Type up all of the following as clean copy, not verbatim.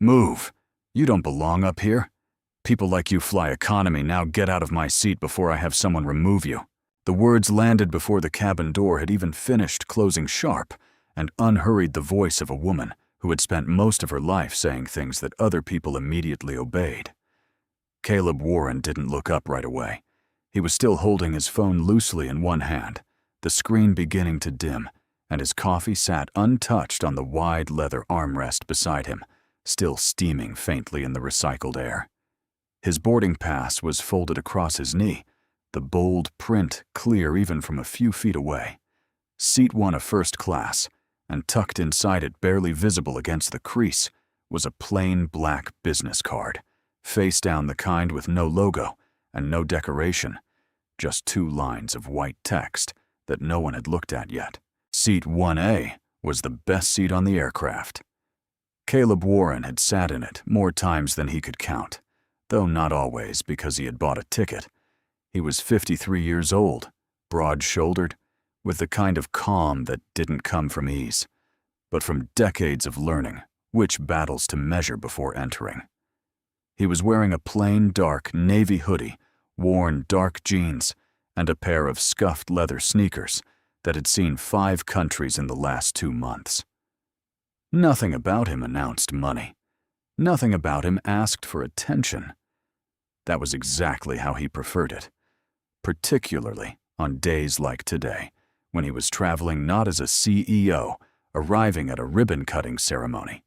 Move! You don't belong up here. People like you fly economy. Now get out of my seat before I have someone remove you." The words landed before the cabin door had even finished closing sharp, and unhurried the voice of a woman who had spent most of her life saying things that other people immediately obeyed. Caleb Warren didn't look up right away. He was still holding his phone loosely in one hand, the screen beginning to dim, and his coffee sat untouched on the wide leather armrest beside him, still steaming faintly in the recycled air. His boarding pass was folded across his knee, the bold print clear even from a few feet away. Seat 1 of first class, and tucked inside it, barely visible against the crease, was a plain black business card, face down the kind with no logo and no decoration, just 2 lines of white text that no one had looked at yet. Seat 1A was the best seat on the aircraft. Caleb Warren had sat in it more times than he could count, though not always because he had bought a ticket. He was 53 years old, broad-shouldered, with the kind of calm that didn't come from ease, but from decades of learning which battles to measure before entering. He was wearing a plain dark navy hoodie, worn dark jeans, and a pair of scuffed leather sneakers that had seen 5 countries in the last 2 months. Nothing about him announced money. Nothing about him asked for attention. That was exactly how he preferred it, particularly on days like today, when he was traveling not as a CEO arriving at a ribbon-cutting ceremony,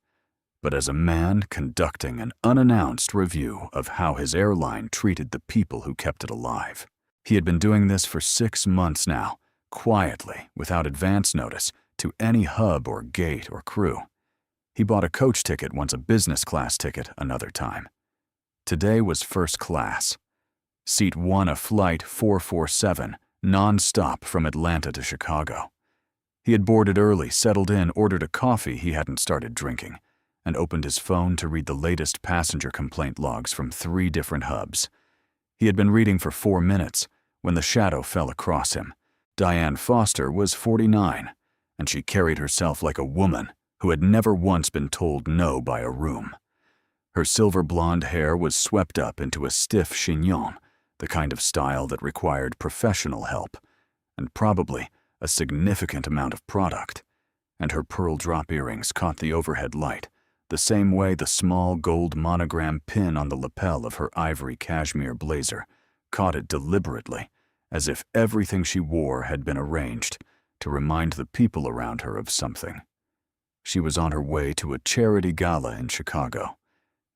but as a man conducting an unannounced review of how his airline treated the people who kept it alive. He had been doing this for 6 months now, quietly, without advance notice, to any hub or gate or crew. He bought a coach ticket once, a business class ticket another time. Today was first class. Seat 1 of flight 447, non-stop from Atlanta to Chicago. He had boarded early, settled in, ordered a coffee he hadn't started drinking, and opened his phone to read the latest passenger complaint logs from 3 different hubs. He had been reading for 4 minutes when the shadow fell across him. Diane Foster was 49, and she carried herself like a woman who had never once been told no by a room. Her silver blonde hair was swept up into a stiff chignon, the kind of style that required professional help, and probably a significant amount of product, and her pearl drop earrings caught the overhead light, the same way the small gold monogram pin on the lapel of her ivory cashmere blazer caught it deliberately, as if everything she wore had been arranged to remind the people around her of something. She was on her way to a charity gala in Chicago.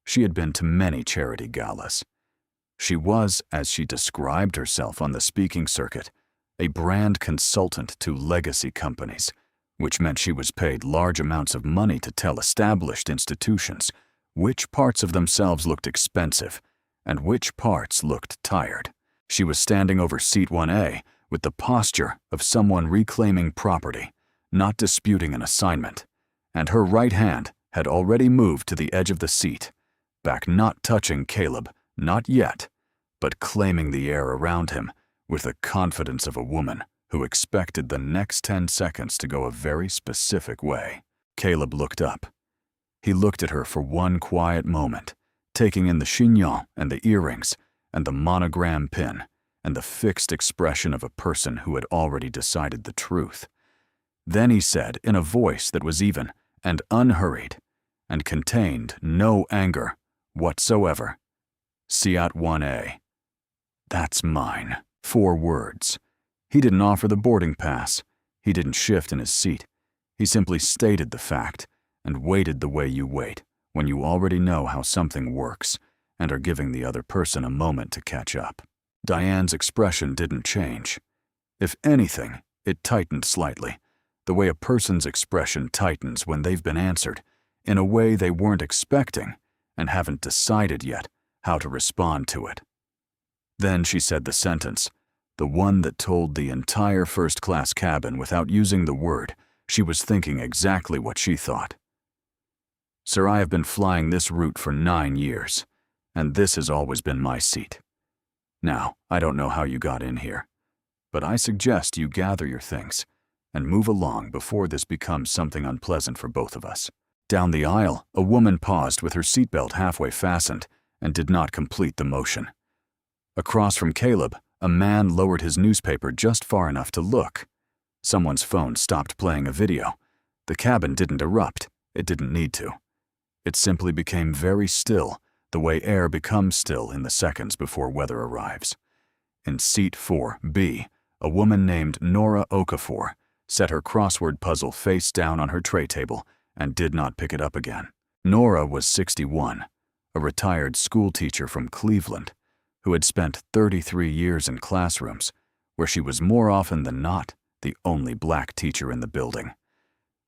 She had been to many charity galas. She was, as she described herself on the speaking circuit, a brand consultant to legacy companies, which meant she was paid large amounts of money to tell established institutions which parts of themselves looked expensive and which parts looked tired. She was standing over seat 1A with the posture of someone reclaiming property, not disputing an assignment, and her right hand had already moved to the edge of the seat, back not touching Caleb, not yet, but claiming the air around him with the confidence of a woman who expected the next 10 seconds to go a very specific way. Caleb looked up. He looked at her for one quiet moment, taking in the chignon and the earrings and the monogram pin and the fixed expression of a person who had already decided the truth. Then he said in a voice that was even and unhurried and contained no anger whatsoever, "Seat 1A. That's mine." 4 words. He didn't offer the boarding pass. He didn't shift in his seat. He simply stated the fact and waited the way you wait when you already know how something works and are giving the other person a moment to catch up. Diane's expression didn't change. If anything, it tightened slightly, the way a person's expression tightens when they've been answered in a way they weren't expecting and haven't decided yet how to respond to it. Then she said the sentence, the one that told the entire first-class cabin without using the word she was thinking exactly what she thought. "Sir, I have been flying this route for 9 years, and this has always been my seat. Now, I don't know how you got in here, but I suggest you gather your things and move along before this becomes something unpleasant for both of us." Down the aisle, a woman paused with her seatbelt halfway fastened and did not complete the motion. Across from Caleb, a man lowered his newspaper just far enough to look. Someone's phone stopped playing a video. The cabin didn't erupt. It didn't need to. It simply became very still, the way air becomes still in the seconds before weather arrives. In seat 4B, a woman named Nora Okafor set her crossword puzzle face down on her tray table and did not pick it up again. Nora was 61, a retired school teacher from Cleveland, who had spent 33 years in classrooms, where she was more often than not the only black teacher in the building.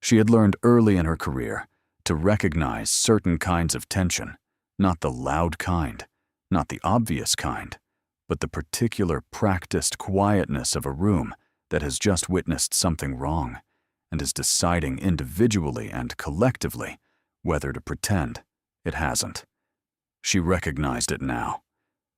She had learned early in her career to recognize certain kinds of tension, not the loud kind, not the obvious kind, but the particular practiced quietness of a room that has just witnessed something wrong and is deciding individually and collectively whether to pretend it hasn't. She recognized it now.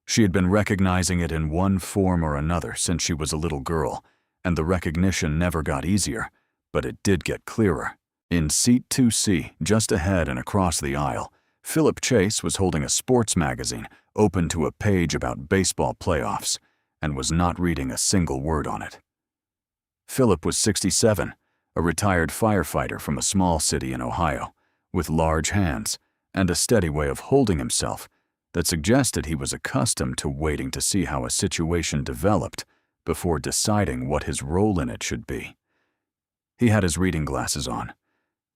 She had been recognizing it in one form or another since she was a little girl, and the recognition never got easier, but it did get clearer. In seat 2C, just ahead and across the aisle, Philip Chase was holding a sports magazine open to a page about baseball playoffs and was not reading a single word on it. Philip was 67, a retired firefighter from a small city in Ohio, with large hands and a steady way of holding himself that suggested he was accustomed to waiting to see how a situation developed before deciding what his role in it should be. He had his reading glasses on.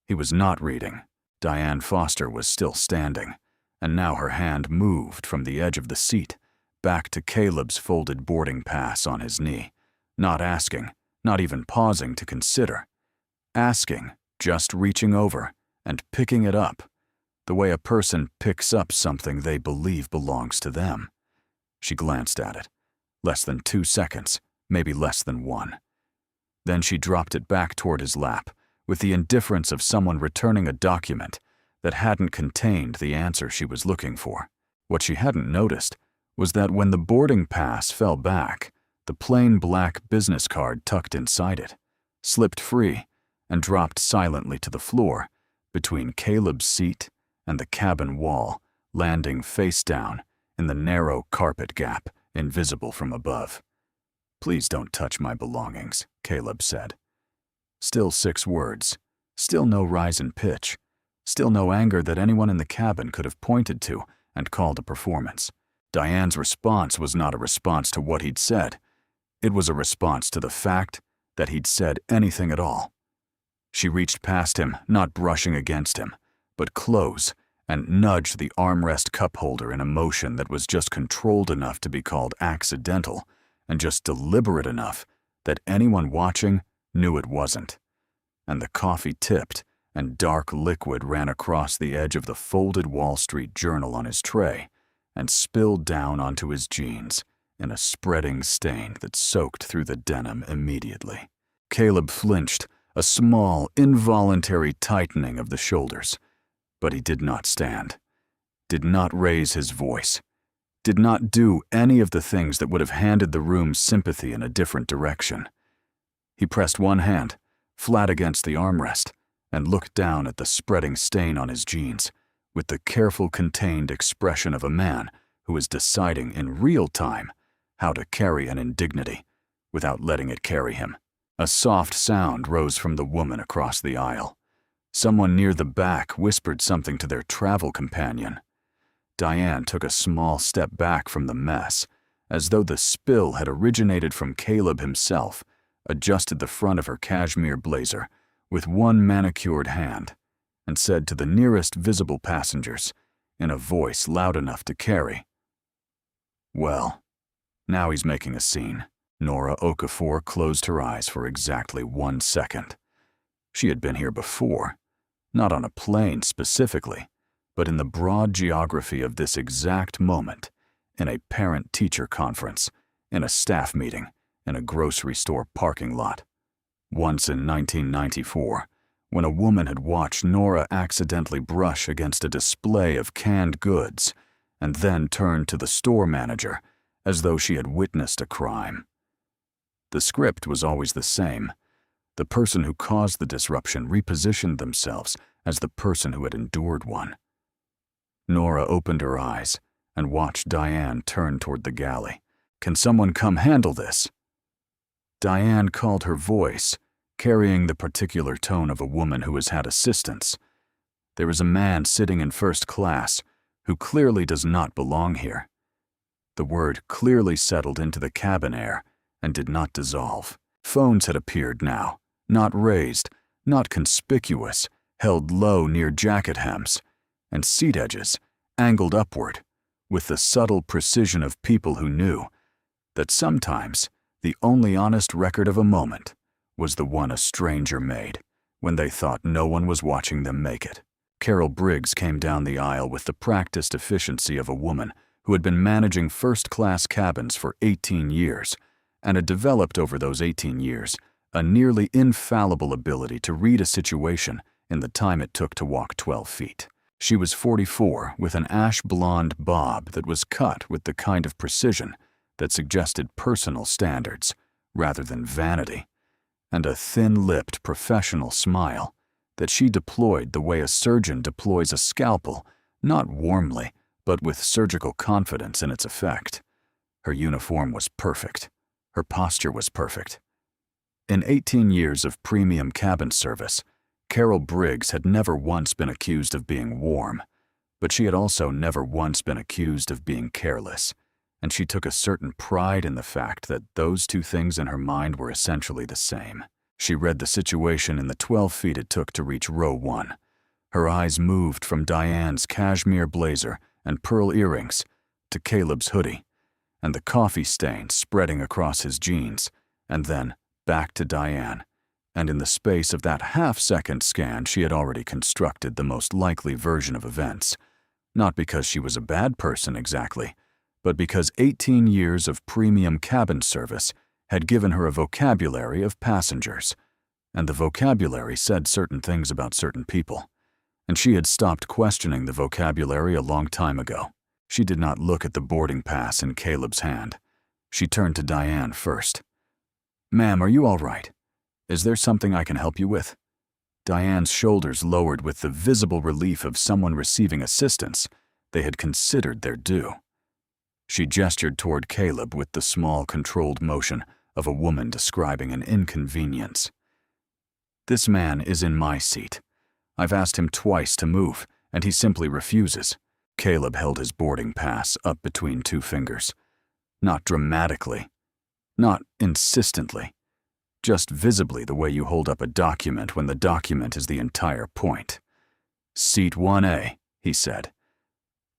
He was not reading. Diane Foster was still standing, and now her hand moved from the edge of the seat back to Caleb's folded boarding pass on his knee, not asking, not even pausing to consider. Asking, just reaching over and picking it up, the way a person picks up something they believe belongs to them. She glanced at it. Less than 2 seconds, maybe less than 1. Then she dropped it back toward his lap, with the indifference of someone returning a document that hadn't contained the answer she was looking for. What she hadn't noticed was that when the boarding pass fell back, the plain black business card tucked inside it slipped free and dropped silently to the floor between Caleb's seat and the cabin wall, landing face down in the narrow carpet gap invisible from above. "Please don't touch my belongings," Caleb said. Still 6 words, still no rise in pitch, still no anger that anyone in the cabin could have pointed to and called a performance. Diane's response was not a response to what he'd said. It was a response to the fact that he'd said anything at all. She reached past him, not brushing against him, but close, and nudged the armrest cup holder in a motion that was just controlled enough to be called accidental, and just deliberate enough that anyone watching knew it wasn't. And the coffee tipped, and dark liquid ran across the edge of the folded Wall Street Journal on his tray and spilled down onto his jeans in a spreading stain that soaked through the denim immediately. Caleb flinched, a small, involuntary tightening of the shoulders, but he did not stand, did not raise his voice, did not do any of the things that would have handed the room sympathy in a different direction. He pressed one hand, flat against the armrest, and looked down at the spreading stain on his jeans with the careful, contained expression of a man who is deciding in real time how to carry an indignity without letting it carry him. A soft sound rose from the woman across the aisle. Someone near the back whispered something to their travel companion. Diane took a small step back from the mess, as though the spill had originated from Caleb himself, adjusted the front of her cashmere blazer with one manicured hand, and said to the nearest visible passengers, in a voice loud enough to carry, "Well, now he's making a scene." Nora Okafor closed her eyes for exactly 1 second. She had been here before, not on a plane specifically, but in the broad geography of this exact moment, in a parent-teacher conference, in a staff meeting, in a grocery store parking lot. Once in 1994, when a woman had watched Nora accidentally brush against a display of canned goods and then turned to the store manager as though she had witnessed a crime. The script was always the same. The person who caused the disruption repositioned themselves as the person who had endured one. Nora opened her eyes and watched Diane turn toward the galley. "Can someone come handle this?" Diane called her voice, carrying the particular tone of a woman who has had assistance. "There is a man sitting in first class who clearly does not belong here." The word clearly settled into the cabin air and did not dissolve. Phones had appeared now, not raised, not conspicuous, held low near jacket hems, and seat edges, angled upward, with the subtle precision of people who knew that sometimes the only honest record of a moment was the one a stranger made when they thought no one was watching them make it. Carol Briggs came down the aisle with the practiced efficiency of a woman who had been managing first-class cabins for 18 years and had developed over those 18 years a nearly infallible ability to read a situation in the time it took to walk 12 feet. She was 44, with an ash-blonde bob that was cut with the kind of precision that suggested personal standards rather than vanity, and a thin-lipped professional smile that she deployed the way a surgeon deploys a scalpel, not warmly, but with surgical confidence in its effect. Her uniform was perfect. Her posture was perfect. In 18 years of premium cabin service, Carol Briggs had never once been accused of being warm, but she had also never once been accused of being careless, and she took a certain pride in the fact that those two things in her mind were essentially the same. She read the situation in the 12 feet it took to reach row 1. Her eyes moved from Diane's cashmere blazer and pearl earrings to Caleb's hoodie, and the coffee stain spreading across his jeans, and then back to Diane, and in the space of that half-second scan she had already constructed the most likely version of events, not because she was a bad person exactly, but because 18 years of premium cabin service had given her a vocabulary of passengers, and the vocabulary said certain things about certain people, and she had stopped questioning the vocabulary a long time ago. She did not look at the boarding pass in Caleb's hand. She turned to Diane first. "Ma'am, are you all right? Is there something I can help you with?" Diane's shoulders lowered with the visible relief of someone receiving assistance they had considered their due. She gestured toward Caleb with the small, controlled motion of a woman describing an inconvenience. "This man is in my seat. I've asked him twice to move, and he simply refuses." Caleb held his boarding pass up between two fingers. Not dramatically, not insistently, just visibly the way you hold up a document when the document is the entire point. "Seat 1A, he said.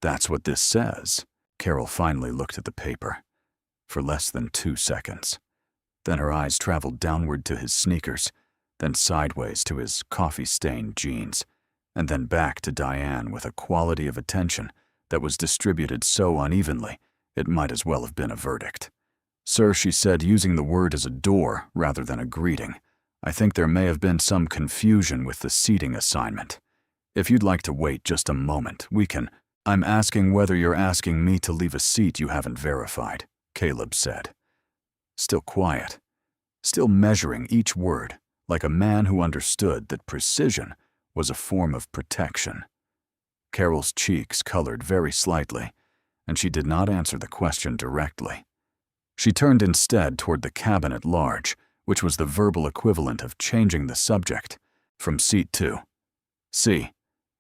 "That's what this says." Carol finally looked at the paper for less than 2 seconds. Then her eyes traveled downward to his sneakers, then sideways to his coffee-stained jeans, and then back to Diane with a quality of attention that was distributed so unevenly it might as well have been a verdict. "Sir," she said, using the word as a door rather than a greeting, "I think there may have been some confusion with the seating assignment. If you'd like to wait just a moment, we can—" "I'm asking whether you're asking me to leave a seat you haven't verified," Caleb said. Still quiet, still measuring each word like a man who understood that precision was a form of protection. Carol's cheeks colored very slightly, and she did not answer the question directly. She turned instead toward the cabin at large, which was the verbal equivalent of changing the subject. From seat 2C,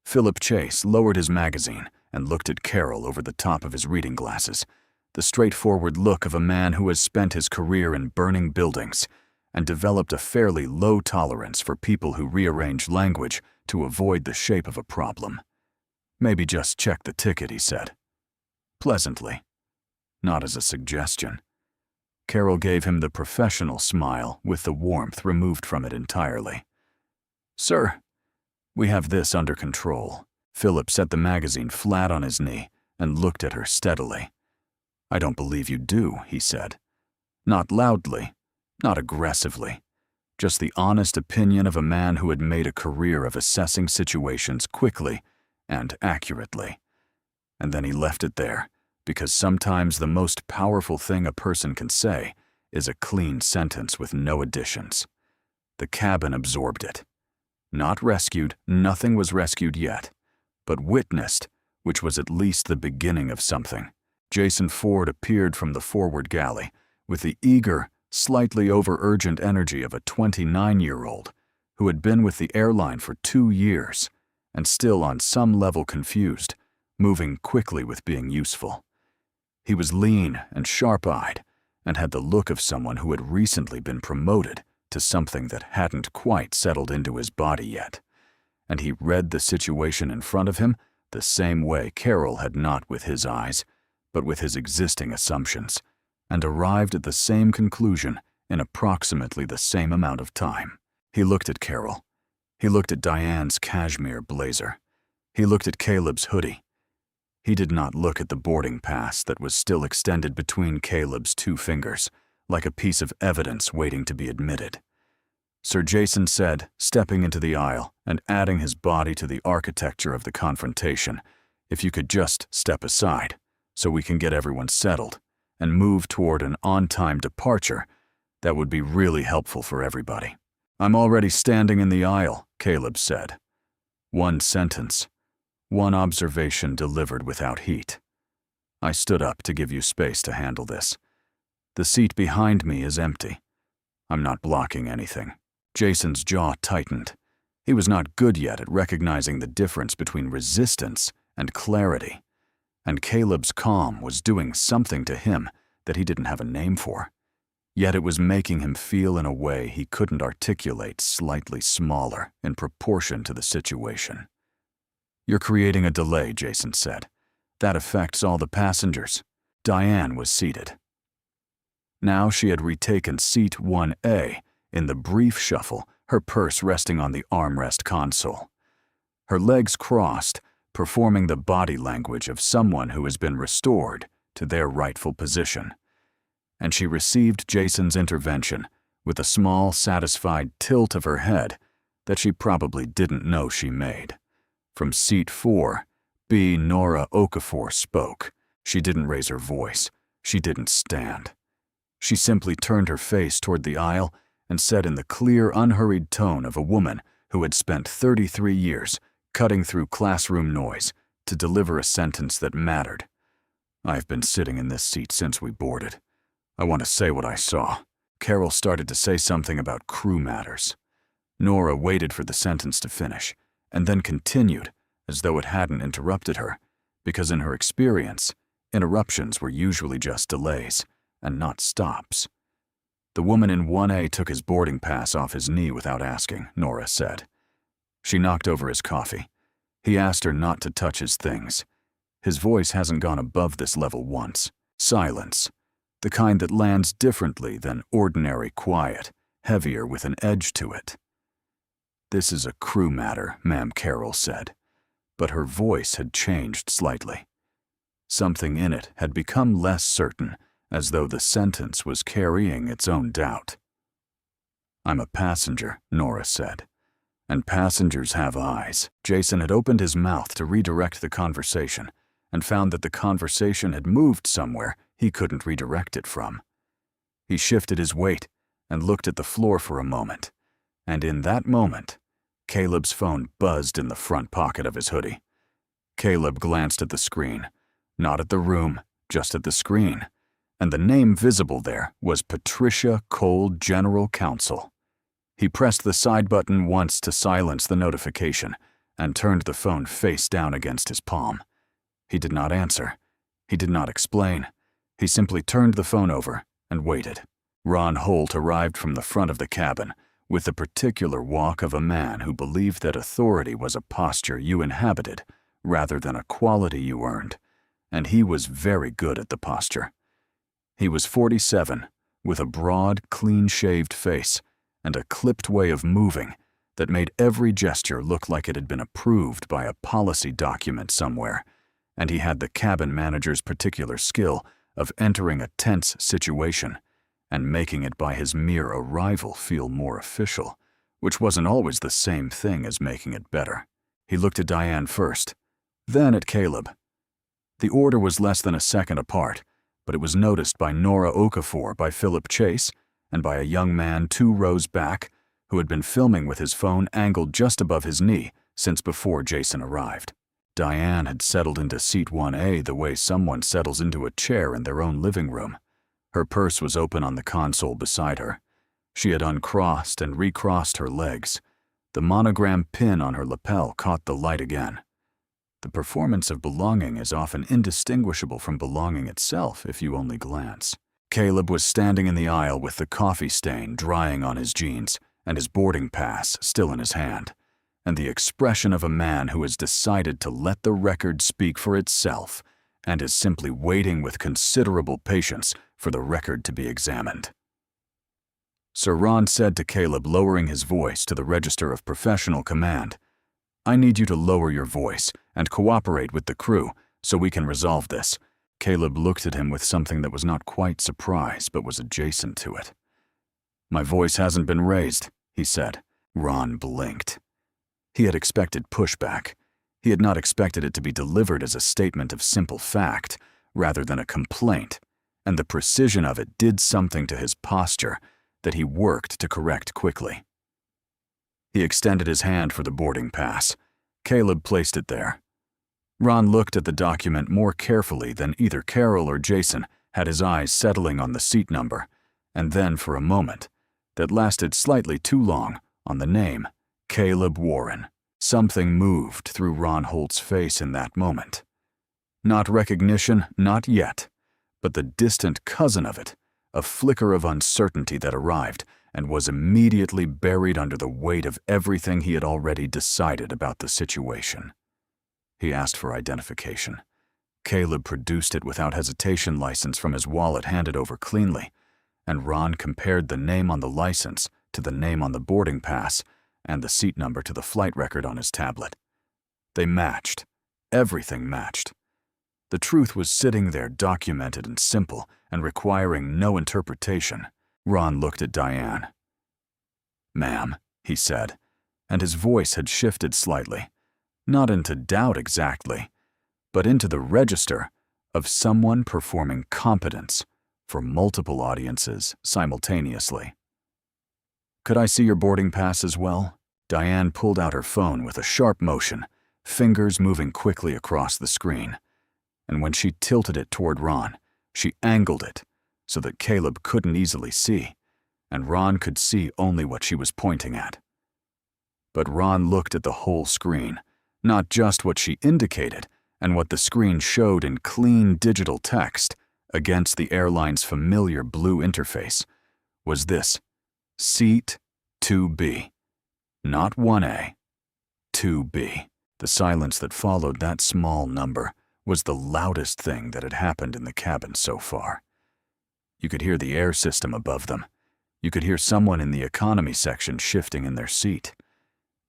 Philip Chase lowered his magazine and looked at Carol over the top of his reading glasses, the straightforward look of a man who has spent his career in burning buildings and developed a fairly low tolerance for people who rearrange language to avoid the shape of a problem. "Maybe just check the ticket," he said. Pleasantly, not as a suggestion. Carol gave him the professional smile with the warmth removed from it entirely. "Sir, we have this under control." Philip set the magazine flat on his knee and looked at her steadily. "I don't believe you do," he said. Not loudly, not aggressively, just the honest opinion of a man who had made a career of assessing situations quickly and accurately. And then he left it there, because sometimes the most powerful thing a person can say is a clean sentence with no additions. The cabin absorbed it. Not rescued, nothing was rescued yet, but witnessed, which was at least the beginning of something. Jason Ford appeared from the forward galley with the eager, slightly over-urgent energy of a 29-year-old who had been with the airline for 2 years and still on some level confused, moving quickly with being useful. He was lean and sharp-eyed and had the look of someone who had recently been promoted to something that hadn't quite settled into his body yet, and he read the situation in front of him the same way Carol had, not with his eyes, but with his existing assumptions, and arrived at the same conclusion in approximately the same amount of time. He looked at Carol. He looked at Diane's cashmere blazer. He looked at Caleb's hoodie. He did not look at the boarding pass that was still extended between Caleb's 2 fingers, like a piece of evidence waiting to be admitted. Sir Jason said, stepping into the aisle and adding his body to the architecture of the confrontation, "If you could just step aside, so we can get everyone settled and move toward an on-time departure, that would be really helpful for everybody." "I'm already standing in the aisle," Caleb said. One sentence, one observation delivered without heat. I stood up to give you space to handle this. The seat behind me is empty. I'm not blocking anything. Jason's jaw tightened. He was not good yet at recognizing the difference between resistance and clarity, and Caleb's calm was doing something to him that he didn't have a name for. Yet it was making him feel in a way he couldn't articulate, slightly smaller in proportion to the situation. "You're creating a delay," Jason said. "That affects all the passengers." Diane was seated. Now she had retaken seat 1A in the brief shuffle, her purse resting on the armrest console. Her legs crossed, performing the body language of someone who has been restored to their rightful position. And she received Jason's intervention with a small, satisfied tilt of her head that she probably didn't know she made. From seat 4B, Nora Okafor spoke. She didn't raise her voice. She didn't stand. She simply turned her face toward the aisle and said in the clear, unhurried tone of a woman who had spent 33 years cutting through classroom noise to deliver a sentence that mattered, "I've been sitting in this seat since we boarded. I want to say what I saw." Carol started to say something about crew matters. Nora waited for the sentence to finish, and then continued as though it hadn't interrupted her, because in her experience, interruptions were usually just delays and not stops. "The woman in 1A took his boarding pass off his knee without asking," Nora said. She knocked over his coffee. He asked her not to touch his things. His voice hasn't gone above this level once. Silence. The kind that lands differently than ordinary quiet, heavier with an edge to it. "This is a crew matter," Ma'am Carol said, but her voice had changed slightly. Something in it had become less certain, as though the sentence was carrying its own doubt. "I'm a passenger," Nora said, "and passengers have eyes." Jason had opened his mouth to redirect the conversation and found that the conversation had moved somewhere he couldn't redirect it from. He shifted his weight and looked at the floor for a moment, and in that moment, Caleb's phone buzzed in the front pocket of his hoodie. Caleb glanced at the screen, not at the room, just at the screen, and the name visible there was Patricia Cole, General Counsel. He pressed the side button once to silence the notification and turned the phone face down against his palm. He did not answer. He did not explain. He simply turned the phone over and waited. Ron Holt arrived from the front of the cabin with the particular walk of a man who believed that authority was a posture you inhabited rather than a quality you earned, and he was very good at the posture. He was 47, with a broad, clean-shaved face and a clipped way of moving that made every gesture look like it had been approved by a policy document somewhere, and he had the cabin manager's particular skill of entering a tense situation and making it by his mere arrival feel more official, which wasn't always the same thing as making it better. He looked at Diane first, then at Caleb. The order was less than a second apart, but it was noticed by Nora Okafor, by Philip Chase, and by a young man 2 rows back who had been filming with his phone angled just above his knee since before Jason arrived. Diane had settled into seat 1A the way someone settles into a chair in their own living room. Her purse was open on the console beside her. She had uncrossed and recrossed her legs. The monogram pin on her lapel caught the light again. The performance of belonging is often indistinguishable from belonging itself if you only glance. Caleb was standing in the aisle with the coffee stain drying on his jeans and his boarding pass still in his hand, and the expression of a man who has decided to let the record speak for itself and is simply waiting with considerable patience for the record to be examined. Sir Ron said to Caleb, lowering his voice to the register of professional command, "I need you to lower your voice and cooperate with the crew so we can resolve this." Caleb looked at him with something that was not quite surprise but was adjacent to it. "My voice hasn't been raised," he said. Ron blinked. He had expected pushback. He had not expected it to be delivered as a statement of simple fact rather than a complaint, and the precision of it did something to his posture that he worked to correct quickly. He extended his hand for the boarding pass. Caleb placed it there. Ron looked at the document more carefully than either Carol or Jason had, his eyes settling on the seat number, and then for a moment, that lasted slightly too long, on the name, Caleb Warren. Something moved through Ron Holt's face in that moment. Not recognition, not yet, but the distant cousin of it, a flicker of uncertainty that arrived and was immediately buried under the weight of everything he had already decided about the situation. He asked for identification. Caleb produced it without hesitation, license from his wallet handed over cleanly, and Ron compared the name on the license to the name on the boarding pass and the seat number to the flight record on his tablet. They matched. Everything matched. The truth was sitting there, documented and simple and requiring no interpretation. Ron looked at Diane. "Ma'am," he said, and his voice had shifted slightly, not into doubt exactly, but into the register of someone performing competence for multiple audiences simultaneously. "Could I see your boarding pass as well?" Diane pulled out her phone with a sharp motion, fingers moving quickly across the screen, and when she tilted it toward Ron, she angled it so that Caleb couldn't easily see, and Ron could see only what she was pointing at. But Ron looked at the whole screen, not just what she indicated and what the screen showed in clean digital text against the airline's familiar blue interface, was this: Seat 2B. Not 1A. 2B. The silence that followed that small number was the loudest thing that had happened in the cabin so far. You could hear the air system above them. You could hear someone in the economy section shifting in their seat.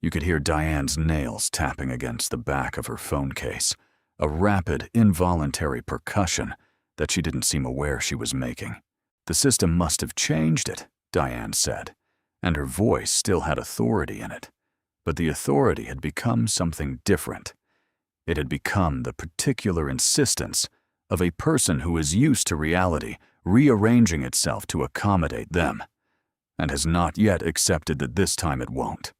You could hear Diane's nails tapping against the back of her phone case, a rapid, involuntary percussion that she didn't seem aware she was making. "The system must have changed it," Diane said, and her voice still had authority in it. But the authority had become something different. It had become the particular insistence of a person who is used to reality rearranging itself to accommodate them, and has not yet accepted that this time it won't.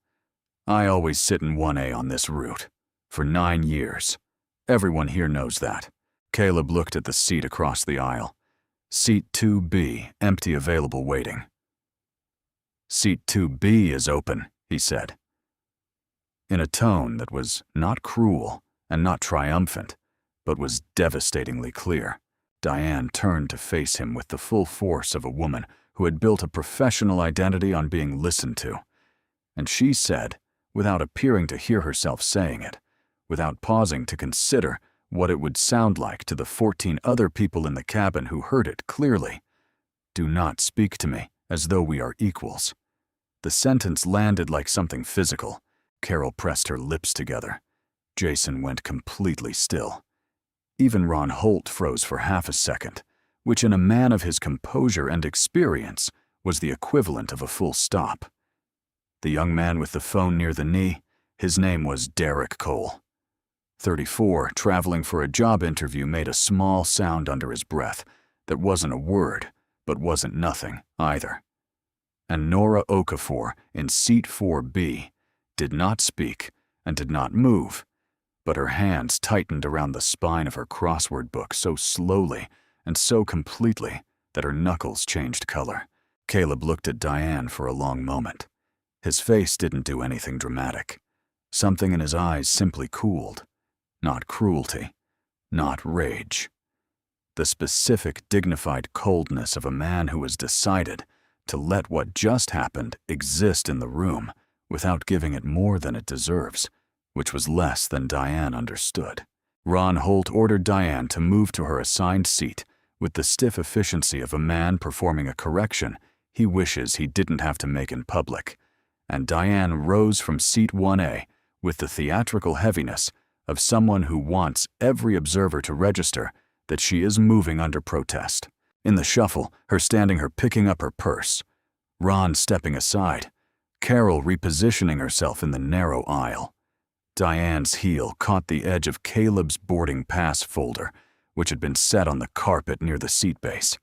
"I always sit in 1A on this route. For 9 years. Everyone here knows that." Caleb looked at the seat across the aisle. "Seat 2B, empty, available, waiting." "Seat 2B is open," he said, in a tone that was not cruel and not triumphant, but was devastatingly clear. Diane turned to face him with the full force of a woman who had built a professional identity on being listened to, and she said, without appearing to hear herself saying it, without pausing to consider what it would sound like to the 14 other people in the cabin who heard it clearly, "Do not speak to me as though we are equals." The sentence landed like something physical. Carol pressed her lips together. Jason went completely still. Even Ron Holt froze for half a second, which in a man of his composure and experience was the equivalent of a full stop. The young man with the phone near the knee, his name was Derek Cole. 34, traveling for a job interview, made a small sound under his breath that wasn't a word, but wasn't nothing either. and Nora Okafor in seat 4B did not speak and did not move, but her hands tightened around the spine of her crossword book so slowly and so completely that her knuckles changed color. Caleb looked at Diane for a long moment. His face didn't do anything dramatic. Something in his eyes simply cooled. Not cruelty, not rage. The specific, dignified coldness of a man who has decided to let what just happened exist in the room without giving it more than it deserves, which was less than Diane understood. Ron Holt ordered Diane to move to her assigned seat with the stiff efficiency of a man performing a correction he wishes he didn't have to make in public, and Diane rose from seat 1A with the theatrical heaviness of someone who wants every observer to register that she is moving under protest. In the shuffle, her picking up her purse, Ron stepping aside, Carol repositioning herself in the narrow aisle. Diane's heel caught the edge of Caleb's boarding pass folder, which had been set on the carpet near the seat base.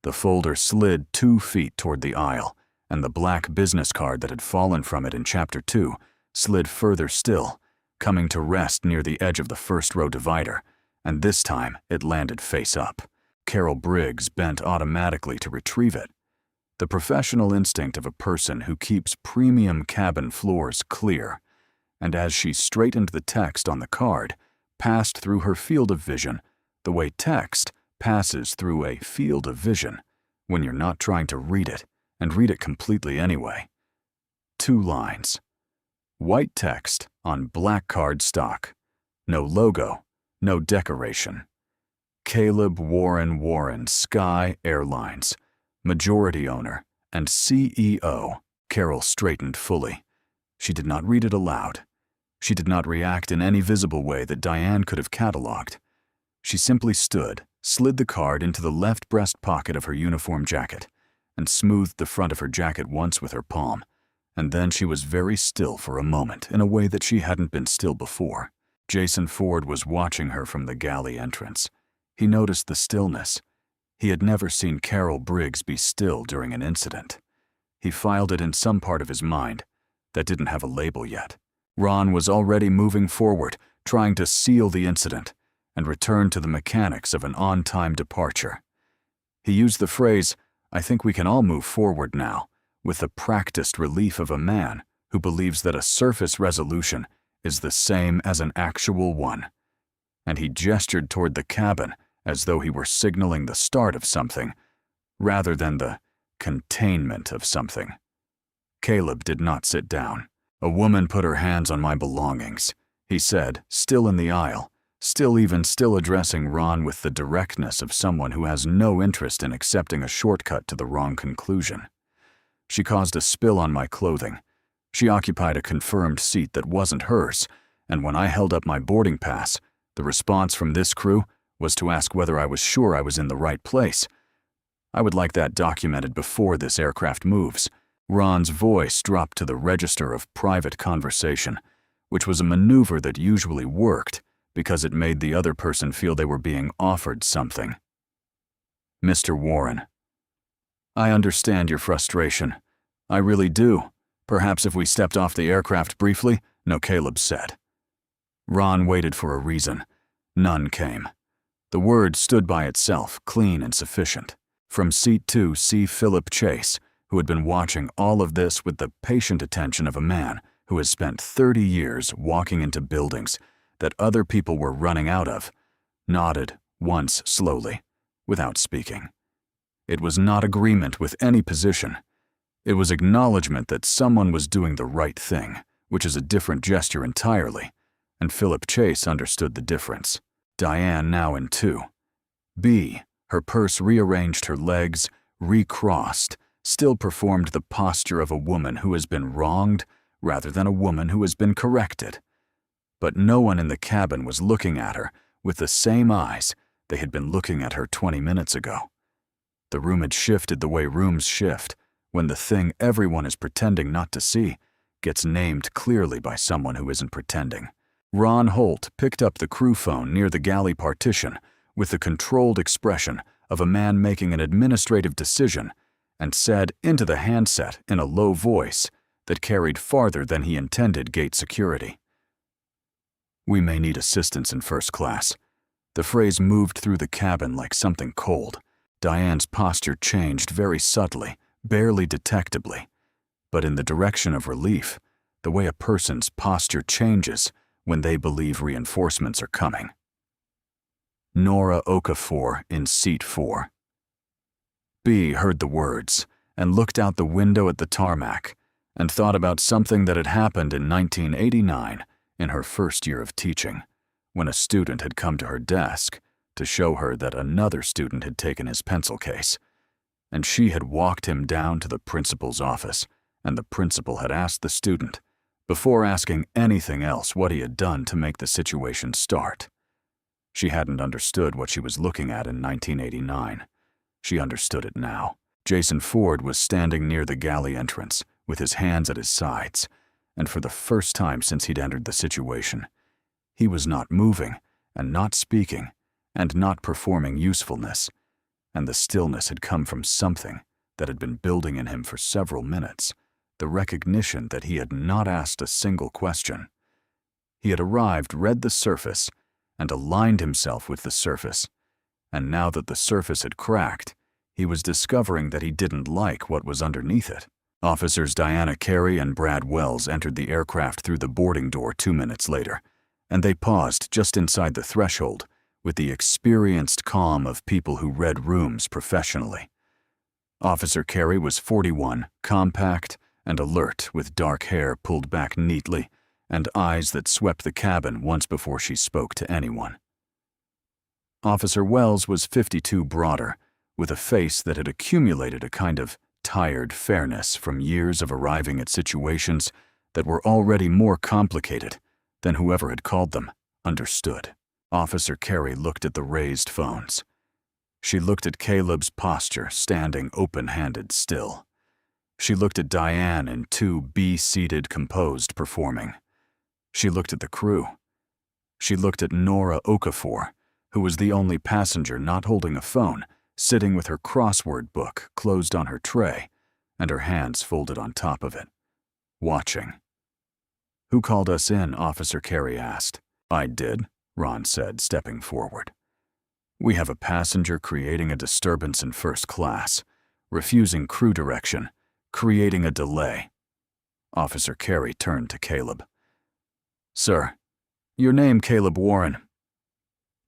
The folder slid 2 feet toward the aisle, and the black business card that had fallen from it in Chapter 2 slid further still, coming to rest near the edge of the first row divider, and this time it landed face up. Carol Briggs bent automatically to retrieve it. The professional instinct of a person who keeps premium cabin floors clear, and as she straightened the text on the card, passed through her field of vision the way text passes through a field of vision when you're not trying to read it and read it completely anyway. 2 lines. White text on black card stock. No logo, no decoration. Caleb Warren, Sky Airlines, majority owner and CEO. Carol straightened fully. She did not read it aloud. She did not react in any visible way that Diane could have cataloged. She simply stood, slid the card into the left breast pocket of her uniform jacket, and smoothed the front of her jacket once with her palm, and then she was very still for a moment in a way that she hadn't been still before. Jason Ford was watching her from the galley entrance. He noticed the stillness. He had never seen Carol Briggs be still during an incident. He filed it in some part of his mind that didn't have a label yet. Ron was already moving forward, trying to seal the incident and return to the mechanics of an on-time departure. He used the phrase, "I think we can all move forward now," with the practiced relief of a man who believes that a surface resolution is the same as an actual one. And he gestured toward the cabin as though he were signaling the start of something, rather than the containment of something. Caleb did not sit down. "A woman put her hands on my belongings," he said, still in the aisle, still addressing Ron with the directness of someone who has no interest in accepting a shortcut to the wrong conclusion. "She caused a spill on my clothing. She occupied a confirmed seat that wasn't hers, and when I held up my boarding pass, the response from this crew was to ask whether I was sure I was in the right place. I would like that documented before this aircraft moves." Ron's voice dropped to the register of private conversation, which was a maneuver that usually worked because it made the other person feel they were being offered something. "Mr. Warren, I understand your frustration. I really do. Perhaps if we stepped off the aircraft briefly," No, Caleb said. Ron waited for a reason. None came. The word stood by itself, clean and sufficient. From seat 2, see Philip Chase, who had been watching all of this with the patient attention of a man who has spent 30 years walking into buildings that other people were running out of, nodded once slowly, without speaking. It was not agreement with any position. It was acknowledgement that someone was doing the right thing, which is a different gesture entirely, and Philip Chase understood the difference. Diane now in 2. B, her purse rearranged her legs, recrossed, still performed the posture of a woman who has been wronged rather than a woman who has been corrected. But no one in the cabin was looking at her with the same eyes they had been looking at her 20 minutes ago. The room had shifted the way rooms shift when the thing everyone is pretending not to see gets named clearly by someone who isn't pretending. Ron Holt picked up the crew phone near the galley partition with the controlled expression of a man making an administrative decision and said into the handset in a low voice that carried farther than he intended gate security. "We may need assistance in first class." The phrase moved through the cabin like something cold. Diane's posture changed very subtly, barely detectably, but in the direction of relief, the way a person's posture changes when they believe reinforcements are coming. Nora Okafor in seat 4. B heard the words and looked out the window at the tarmac and thought about something that had happened in 1989 in her first year of teaching, when a student had come to her desk to show her that another student had taken his pencil case, and she had walked him down to the principal's office, and the principal had asked the student, before asking anything else, what he had done to make the situation start. She hadn't understood what she was looking at in 1989. She understood it now. Jason Ford was standing near the galley entrance, with his hands at his sides, and for the first time since he'd entered the situation, he was not moving, and not speaking, and not performing usefulness, and the stillness had come from something that had been building in him for several minutes, the recognition that he had not asked a single question. He had arrived, read the surface, and aligned himself with the surface, and now that the surface had cracked, he was discovering that he didn't like what was underneath it. Officers Diana Carey and Brad Wells entered the aircraft through the boarding door 2 minutes later, and they paused just inside the threshold with the experienced calm of people who read rooms professionally. Officer Carey was 41, compact and alert, with dark hair pulled back neatly and eyes that swept the cabin once before she spoke to anyone. Officer Wells was 52, broader, with a face that had accumulated a kind of tired fairness from years of arriving at situations that were already more complicated than whoever had called them understood. Officer Carey looked at the raised phones. She looked at Caleb's posture, standing open-handed still. She looked at Diane in 2B, seated, composed, performing. She looked at the crew. She looked at Nora Okafor, who was the only passenger not holding a phone, sitting with her crossword book closed on her tray and her hands folded on top of it, watching. "Who called us in?" Officer Carey asked. "I did," Ron said, stepping forward. "We have a passenger creating a disturbance in first class, refusing crew direction, creating a delay." Officer Carey turned to Caleb. "Sir, your name Caleb Warren.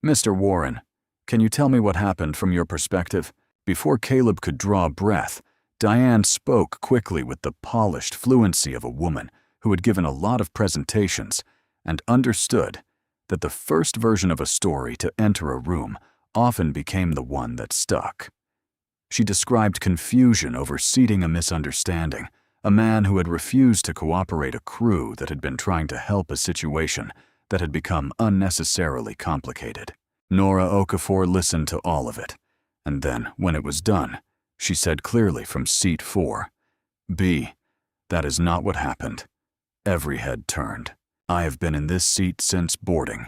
Mr. Warren, can you tell me what happened from your perspective?" Before Caleb could draw breath, Diane spoke quickly with the polished fluency of a woman who had given a lot of presentations and understood that the first version of a story to enter a room often became the one that stuck. She described confusion over seating a misunderstanding, a man who had refused to cooperate, a crew that had been trying to help a situation that had become unnecessarily complicated. Nora Okafor listened to all of it, and then, when it was done, she said clearly from seat 4, "B, that is not what happened." Every head turned. "I have been in this seat since boarding."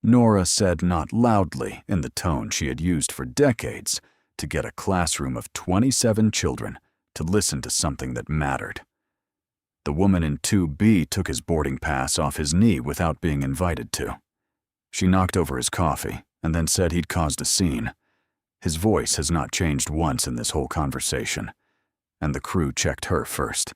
Nora said, not loudly, in the tone she had used for decades to get a classroom of 27 children to listen to something that mattered. The woman in 2B took his boarding pass off his knee without being invited to. She knocked over his coffee and then said he'd caused a scene. His voice has not changed once in this whole conversation, and the crew checked her first.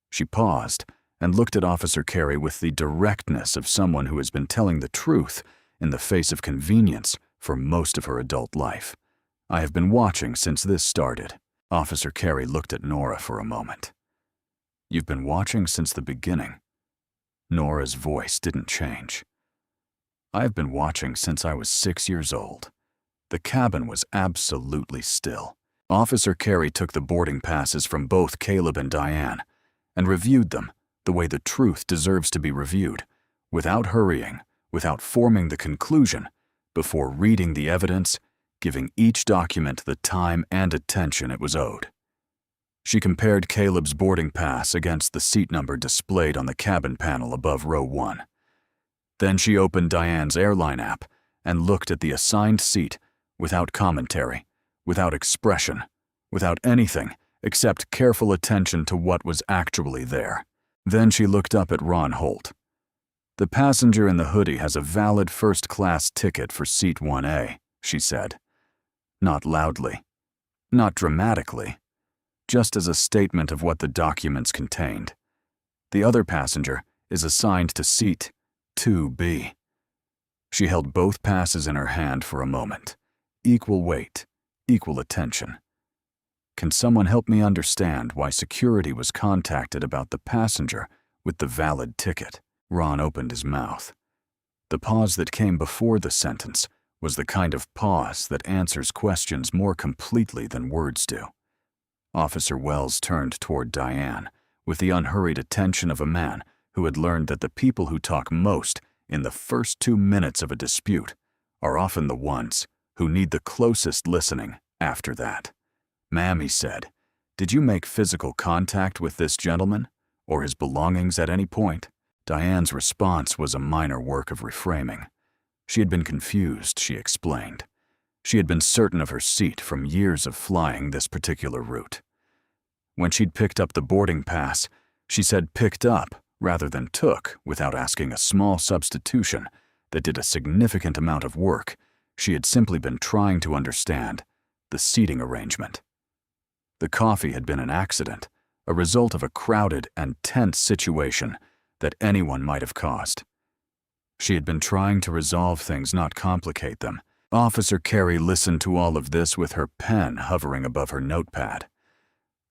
She paused and looked at Officer Carey with the directness of someone who has been telling the truth in the face of convenience for most of her adult life. "I have been watching since this started." Officer Carey looked at Nora for a moment. "You've been watching since the beginning." Nora's voice didn't change. "I've been watching since I was 6 years old." The cabin was absolutely still. Officer Carey took the boarding passes from both Caleb and Diane and reviewed them the way the truth deserves to be reviewed, without hurrying, without forming the conclusion, before reading the evidence, giving each document the time and attention it was owed. She compared Caleb's boarding pass against the seat number displayed on the cabin panel above row 1. Then she opened Diane's Airline app and looked at the assigned seat without commentary, without expression, without anything except careful attention to what was actually there. Then she looked up at Ron Holt. "The passenger in the hoodie has a valid first-class ticket for seat 1A, she said. Not loudly, not dramatically, just as a statement of what the documents contained. The other passenger is assigned to seat 2B. She held both passes in her hand for a moment. Equal weight, equal attention. "Can someone help me understand why security was contacted about the passenger with the valid ticket?" Ron opened his mouth. The pause that came before the sentence was the kind of pause that answers questions more completely than words do. Officer Wells turned toward Diane with the unhurried attention of a man who had learned that the people who talk most in the first 2 minutes of a dispute are often the ones who need the closest listening after that. "Ma'am," he said, "did you make physical contact with this gentleman or his belongings at any point?" Diane's response was a minor work of reframing. She had been confused, she explained. She had been certain of her seat from years of flying this particular route. When she'd picked up the boarding pass, she said picked up rather than took without asking a small substitution that did a significant amount of work. She had simply been trying to understand the seating arrangement. The coffee had been an accident, a result of a crowded and tense situation that anyone might have caused. She had been trying to resolve things, not complicate them. Officer Carey listened to all of this with her pen hovering above her notepad.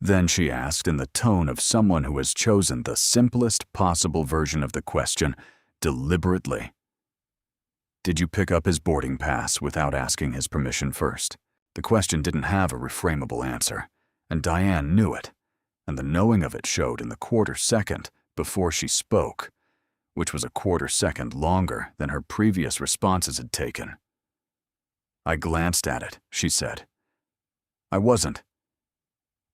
Then she asked in the tone of someone who has chosen the simplest possible version of the question deliberately. "Did you pick up his boarding pass without asking his permission first?" The question didn't have a reframable answer, and Diane knew it, and the knowing of it showed in the quarter second before she spoke, which was a quarter second longer than her previous responses had taken. "I glanced at it," she said. "I wasn't."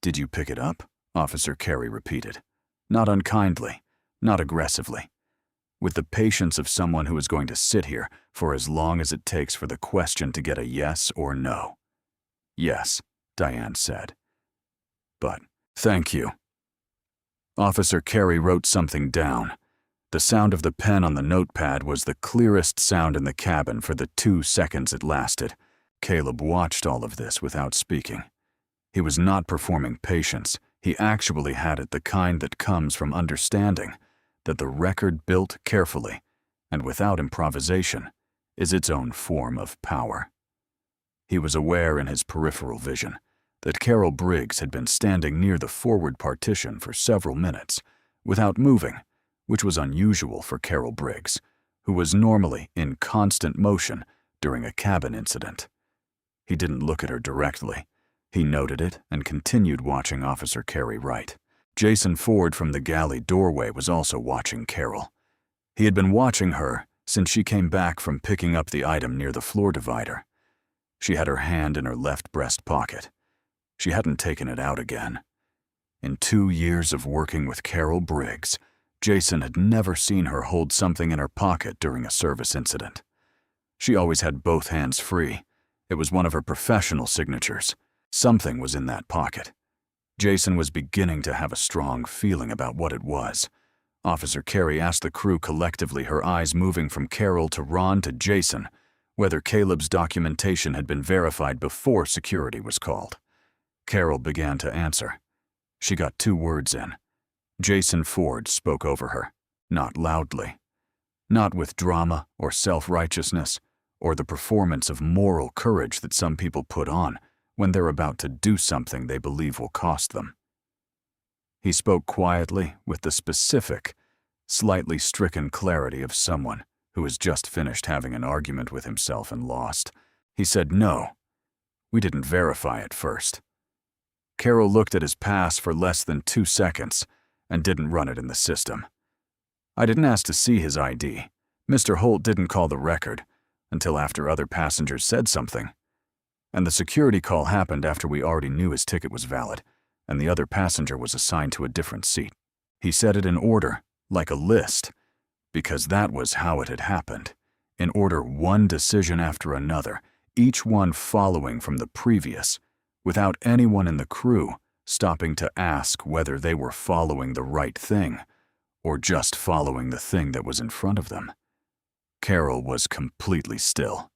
"Did you pick it up?" Officer Carey repeated. Not unkindly, not aggressively. With the patience of someone who is going to sit here for as long as it takes for the question to get a yes or no. "Yes," Diane said. "But, thank you." Officer Carey wrote something down. The sound of the pen on the notepad was the clearest sound in the cabin for the 2 seconds it lasted. Caleb watched all of this without speaking. He was not performing patience. He actually had it, the kind that comes from understanding that the record built carefully and without improvisation is its own form of power. He was aware in his peripheral vision that Carol Briggs had been standing near the forward partition for several minutes without moving, which was unusual for Carol Briggs, who was normally in constant motion during a cabin incident. He didn't look at her directly. He noted it and continued watching Officer Carey write. Jason Ford from the galley doorway was also watching Carol. He had been watching her since she came back from picking up the item near the floor divider. She had her hand in her left breast pocket. She hadn't taken it out again. In 2 years of working with Carol Briggs, Jason had never seen her hold something in her pocket during a service incident. She always had both hands free. It was one of her professional signatures. Something was in that pocket. Jason was beginning to have a strong feeling about what it was. Officer Carey asked the crew collectively, her eyes moving from Carol to Ron to Jason, whether Caleb's documentation had been verified before security was called. Carol began to answer. She got 2 words in. Jason Ford spoke over her, not loudly, not with drama or self-righteousness or the performance of moral courage that some people put on when they're about to do something they believe will cost them. He spoke quietly with the specific, slightly stricken clarity of someone who has just finished having an argument with himself and lost. He said, "No, we didn't verify it first." Carol looked at his pass for less than 2 seconds and didn't run it in the system. "I didn't ask to see his ID. Mr. Holt didn't call the record until after other passengers said something. And the security call happened after we already knew his ticket was valid, and the other passenger was assigned to a different seat." He said it in order, like a list, because that was how it had happened. In order, one decision after another, each one following from the previous, without anyone in the crew stopping to ask whether they were following the right thing or just following the thing that was in front of them. Carol was completely still.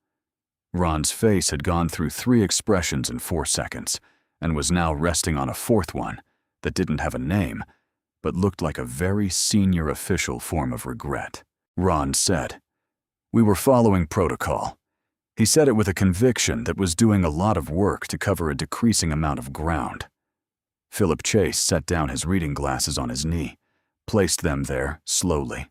Ron's face had gone through 3 expressions in 4 seconds and was now resting on a 4th one that didn't have a name but looked like a very senior official form of regret. Ron said, "We were following protocol." He said it with a conviction that was doing a lot of work to cover a decreasing amount of ground. Philip Chase set down his reading glasses on his knee, placed them there slowly,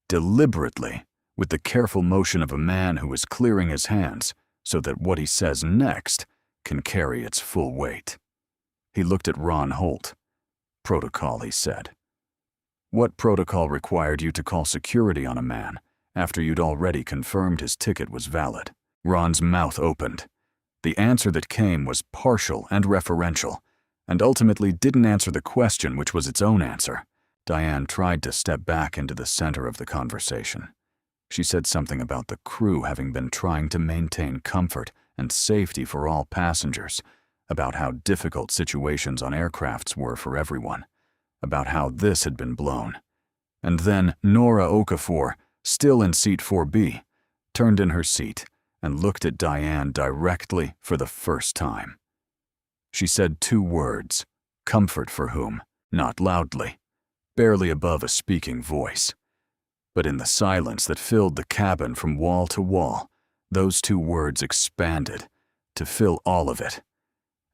deliberately, with the careful motion of a man who is clearing his hands so that what he says next can carry its full weight. He looked at Ron Holt. "Protocol," he said. "What protocol required you to call security on a man after you'd already confirmed his ticket was valid?" Ron's mouth opened. The answer that came was partial and referential, and ultimately didn't answer the question, which was its own answer. Diane tried to step back into the center of the conversation. She said something about the crew having been trying to maintain comfort and safety for all passengers, about how difficult situations on aircrafts were for everyone, about how this had been blown. And then Nora Okafor, still in seat 4B, turned in her seat and looked at Diane directly for the first time. She said 2 words, comfort for whom, not loudly, barely above a speaking voice. But in the silence that filled the cabin from wall to wall, those 2 words expanded to fill all of it.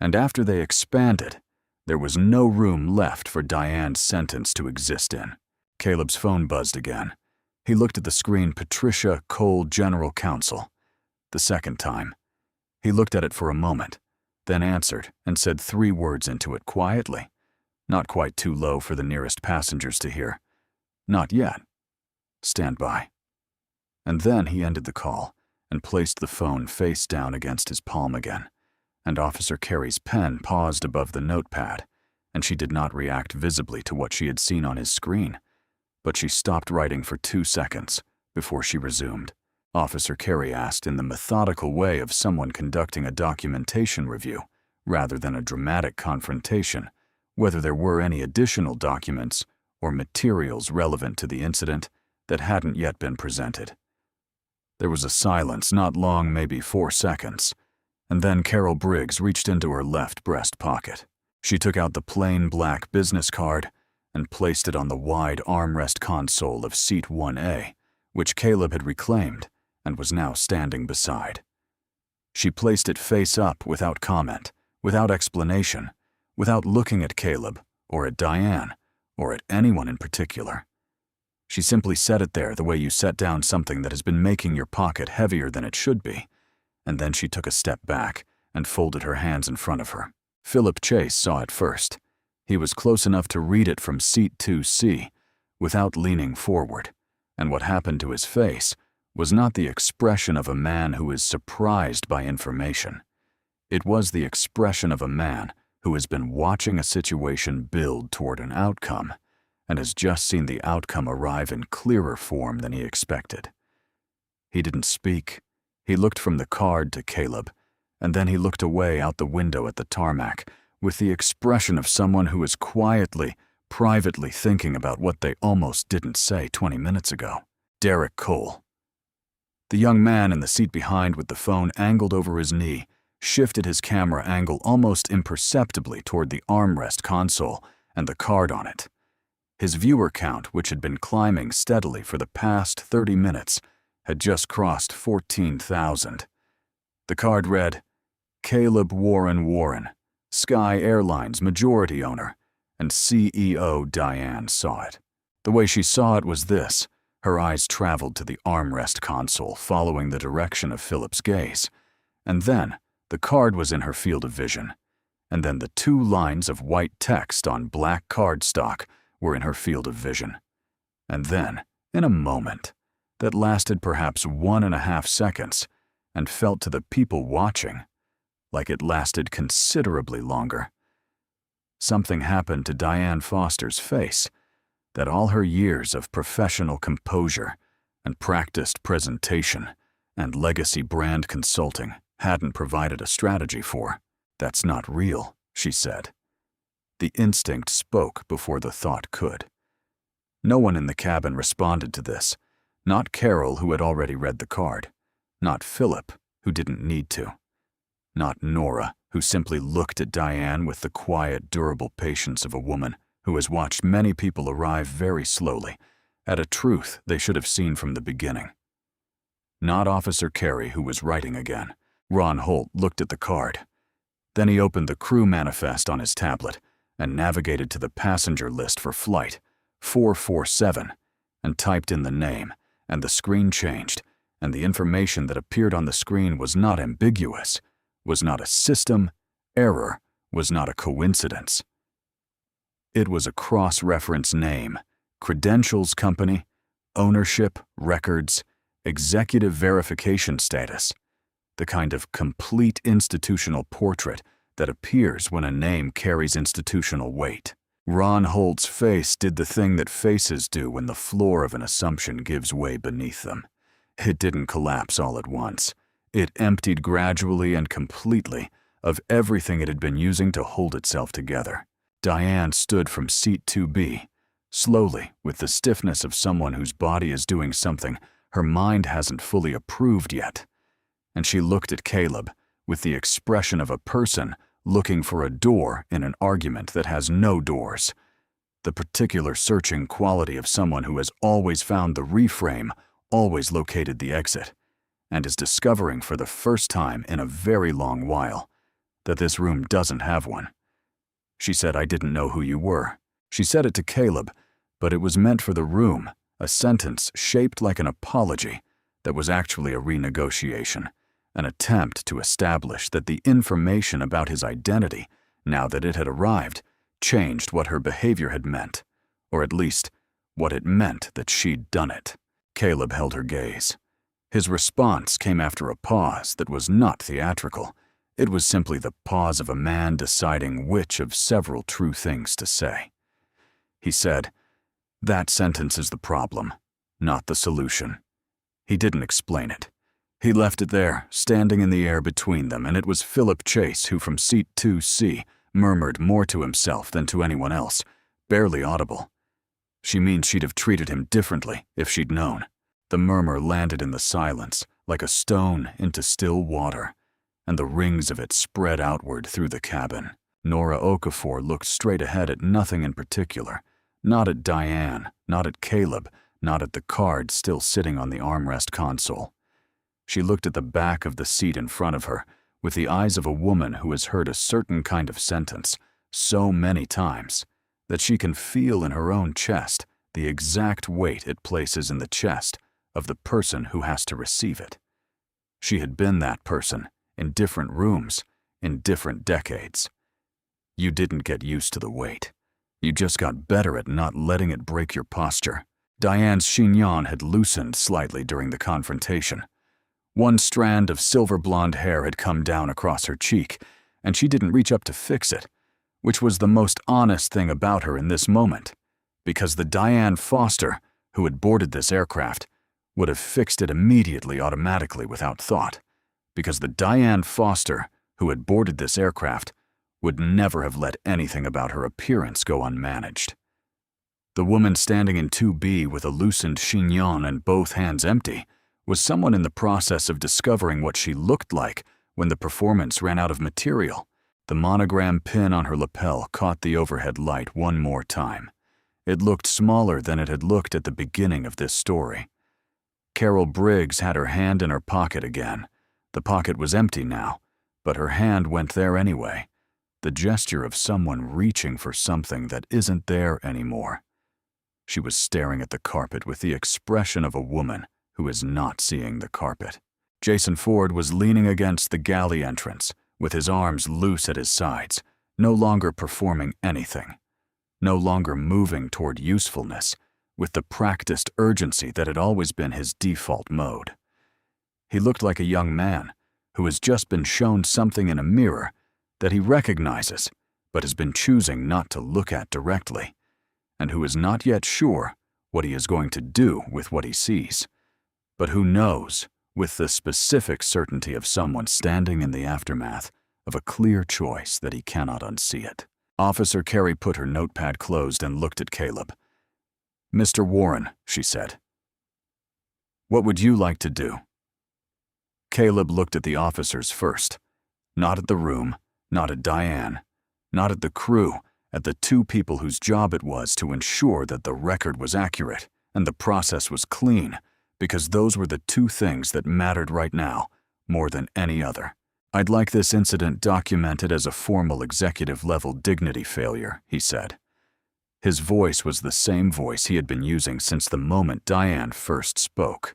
And after they expanded, there was no room left for Diane's sentence to exist in. Caleb's phone buzzed again. He looked at the screen. Patricia Cole, General Counsel. The second time. He looked at it for a moment, then answered and said 3 words into it quietly, not quite too low for the nearest passengers to hear. "Not yet. Stand by." And then he ended the call and placed the phone face down against his palm again, and Officer Carey's pen paused above the notepad, and she did not react visibly to what she had seen on his screen, but she stopped writing for 2 seconds before she resumed. Officer Carey asked in the methodical way of someone conducting a documentation review, rather than a dramatic confrontation, whether there were any additional documents or materials relevant to the incident that hadn't yet been presented. There was a silence, not long, maybe 4 seconds, and then Carol Briggs reached into her left breast pocket. She took out the plain black business card and placed it on the wide armrest console of seat 1A, which Caleb had reclaimed and was now standing beside. She placed it face up without comment, without explanation, without looking at Caleb or at Diane or at anyone in particular. She simply set it there the way you set down something that has been making your pocket heavier than it should be, and then she took a step back and folded her hands in front of her. Philip Chase saw it first. He was close enough to read it from seat 2C without leaning forward, and what happened to his face was not the expression of a man who is surprised by information. It was the expression of a man who has been watching a situation build toward an outcome and has just seen the outcome arrive in clearer form than he expected. He didn't speak. He looked from the card to Caleb, and then he looked away out the window at the tarmac with the expression of someone who is quietly, privately thinking about what they almost didn't say 20 minutes ago. Derek Cole. The young man in the seat behind with the phone angled over his knee shifted his camera angle almost imperceptibly toward the armrest console and the card on it. His viewer count, which had been climbing steadily for the past 30 minutes, had just crossed 14,000. The card read, Caleb Warren, Sky Airline's majority owner, and CEO Diane saw it. The way she saw it was this. Her eyes traveled to the armrest console, following the direction of Philip's gaze. And then, the card was in her field of vision. And then the 2 lines of white text on black cardstock were in her field of vision. And then, in a moment, that lasted perhaps 1.5 seconds, and felt to the people watching like it lasted considerably longer. Something happened to Diane Foster's face that all her years of professional composure and practiced presentation and legacy brand consulting hadn't provided a strategy for. "That's not real," she said. The instinct spoke before the thought could. No one in the cabin responded to this. Not Carol, who had already read the card. Not Philip, who didn't need to. Not Nora, who simply looked at Diane with the quiet, durable patience of a woman who has watched many people arrive very slowly at a truth they should have seen from the beginning. Not Officer Carey, who was writing again. Ron Holt looked at the card. Then he opened the crew manifest on his tablet and navigated to the passenger list for flight 447 and typed in the name, and the screen changed, and the information that appeared on the screen was not ambiguous, was not a system error, was not a coincidence. It was a cross-reference name, credentials company, ownership, records, executive verification status, the kind of complete institutional portrait that appears when a name carries institutional weight. Ron Holt's face did the thing that faces do when the floor of an assumption gives way beneath them. It didn't collapse all at once. It emptied gradually and completely of everything it had been using to hold itself together. Diane stood from seat 2B, slowly, with the stiffness of someone whose body is doing something her mind hasn't fully approved yet. And she looked at Caleb with the expression of a person looking for a door in an argument that has no doors. The particular searching quality of someone who has always found the reframe, always located the exit, and is discovering for the first time in a very long while that this room doesn't have one. She said, "I didn't know who you were." She said it to Caleb, but it was meant for the room, a sentence shaped like an apology that was actually a renegotiation, an attempt to establish that the information about his identity, now that it had arrived, changed what her behavior had meant, or at least what it meant that she'd done it. Caleb held her gaze. His response came after a pause that was not theatrical. It was simply the pause of a man deciding which of several true things to say. He said, "That sentence is the problem, not the solution." He didn't explain it. He left it there, standing in the air between them, and it was Philip Chase who, from seat 2C, murmured more to himself than to anyone else, barely audible. "She means she'd have treated him differently if she'd known." The murmur landed in the silence, like a stone into still water, and the rings of it spread outward through the cabin. Nora Okafor looked straight ahead at nothing in particular, not at Diane, not at Caleb, not at the card still sitting on the armrest console. She looked at the back of the seat in front of her with the eyes of a woman who has heard a certain kind of sentence so many times that she can feel in her own chest the exact weight it places in the chest of the person who has to receive it. She had been that person in different rooms, in different decades. You didn't get used to the weight. You just got better at not letting it break your posture. Diane's chignon had loosened slightly during the confrontation. One strand of silver blonde hair had come down across her cheek, and she didn't reach up to fix it, which was the most honest thing about her in this moment, because the Diane Foster, who had boarded this aircraft, would have fixed it immediately, automatically, without thought, because the Diane Foster, who had boarded this aircraft, would never have let anything about her appearance go unmanaged. The woman standing in 2B with a loosened chignon and both hands empty was someone in the process of discovering what she looked like when the performance ran out of material. The monogram pin on her lapel caught the overhead light one more time. It looked smaller than it had looked at the beginning of this story. Carol Briggs had her hand in her pocket again. The pocket was empty now, but her hand went there anyway. The gesture of someone reaching for something that isn't there anymore. She was staring at the carpet with the expression of a woman who is not seeing the carpet. Jason Ford was leaning against the galley entrance, with his arms loose at his sides, no longer performing anything, no longer moving toward usefulness, with the practiced urgency that had always been his default mode. He looked like a young man who has just been shown something in a mirror that he recognizes but has been choosing not to look at directly, and who is not yet sure what he is going to do with what he sees, but who knows, with the specific certainty of someone standing in the aftermath of a clear choice that he cannot unsee it. Officer Carey put her notepad closed and looked at Caleb. "Mr. Warren," she said, "what would you like to do?" Caleb looked at the officers first, not at the room, not at Diane, not at the crew, at the two people whose job it was to ensure that the record was accurate and the process was clean, because those were the two things that mattered right now more than any other. "I'd like this incident documented as a formal executive-level dignity failure," he said. His voice was the same voice he had been using since the moment Diane first spoke.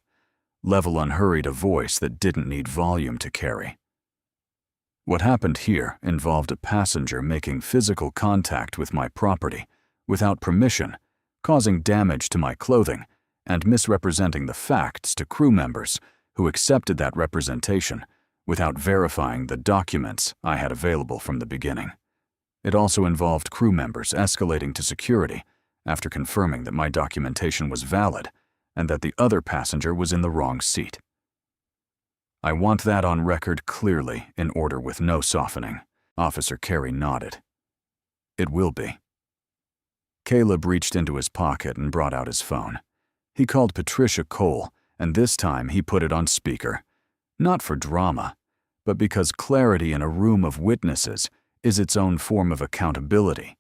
Level, unhurried, a voice that didn't need volume to carry. What happened here involved a passenger making physical contact with my property without permission, causing damage to my clothing, and misrepresenting the facts to crew members who accepted that representation without verifying the documents I had available from the beginning. It also involved crew members escalating to security after confirming that my documentation was valid and that the other passenger was in the wrong seat. "I want that on record clearly, in order, with no softening." Officer Carey nodded. "It will be." Caleb reached into his pocket and brought out his phone. He called Patricia Cole, and this time he put it on speaker. Not for drama, but because clarity in a room of witnesses is its own form of accountability,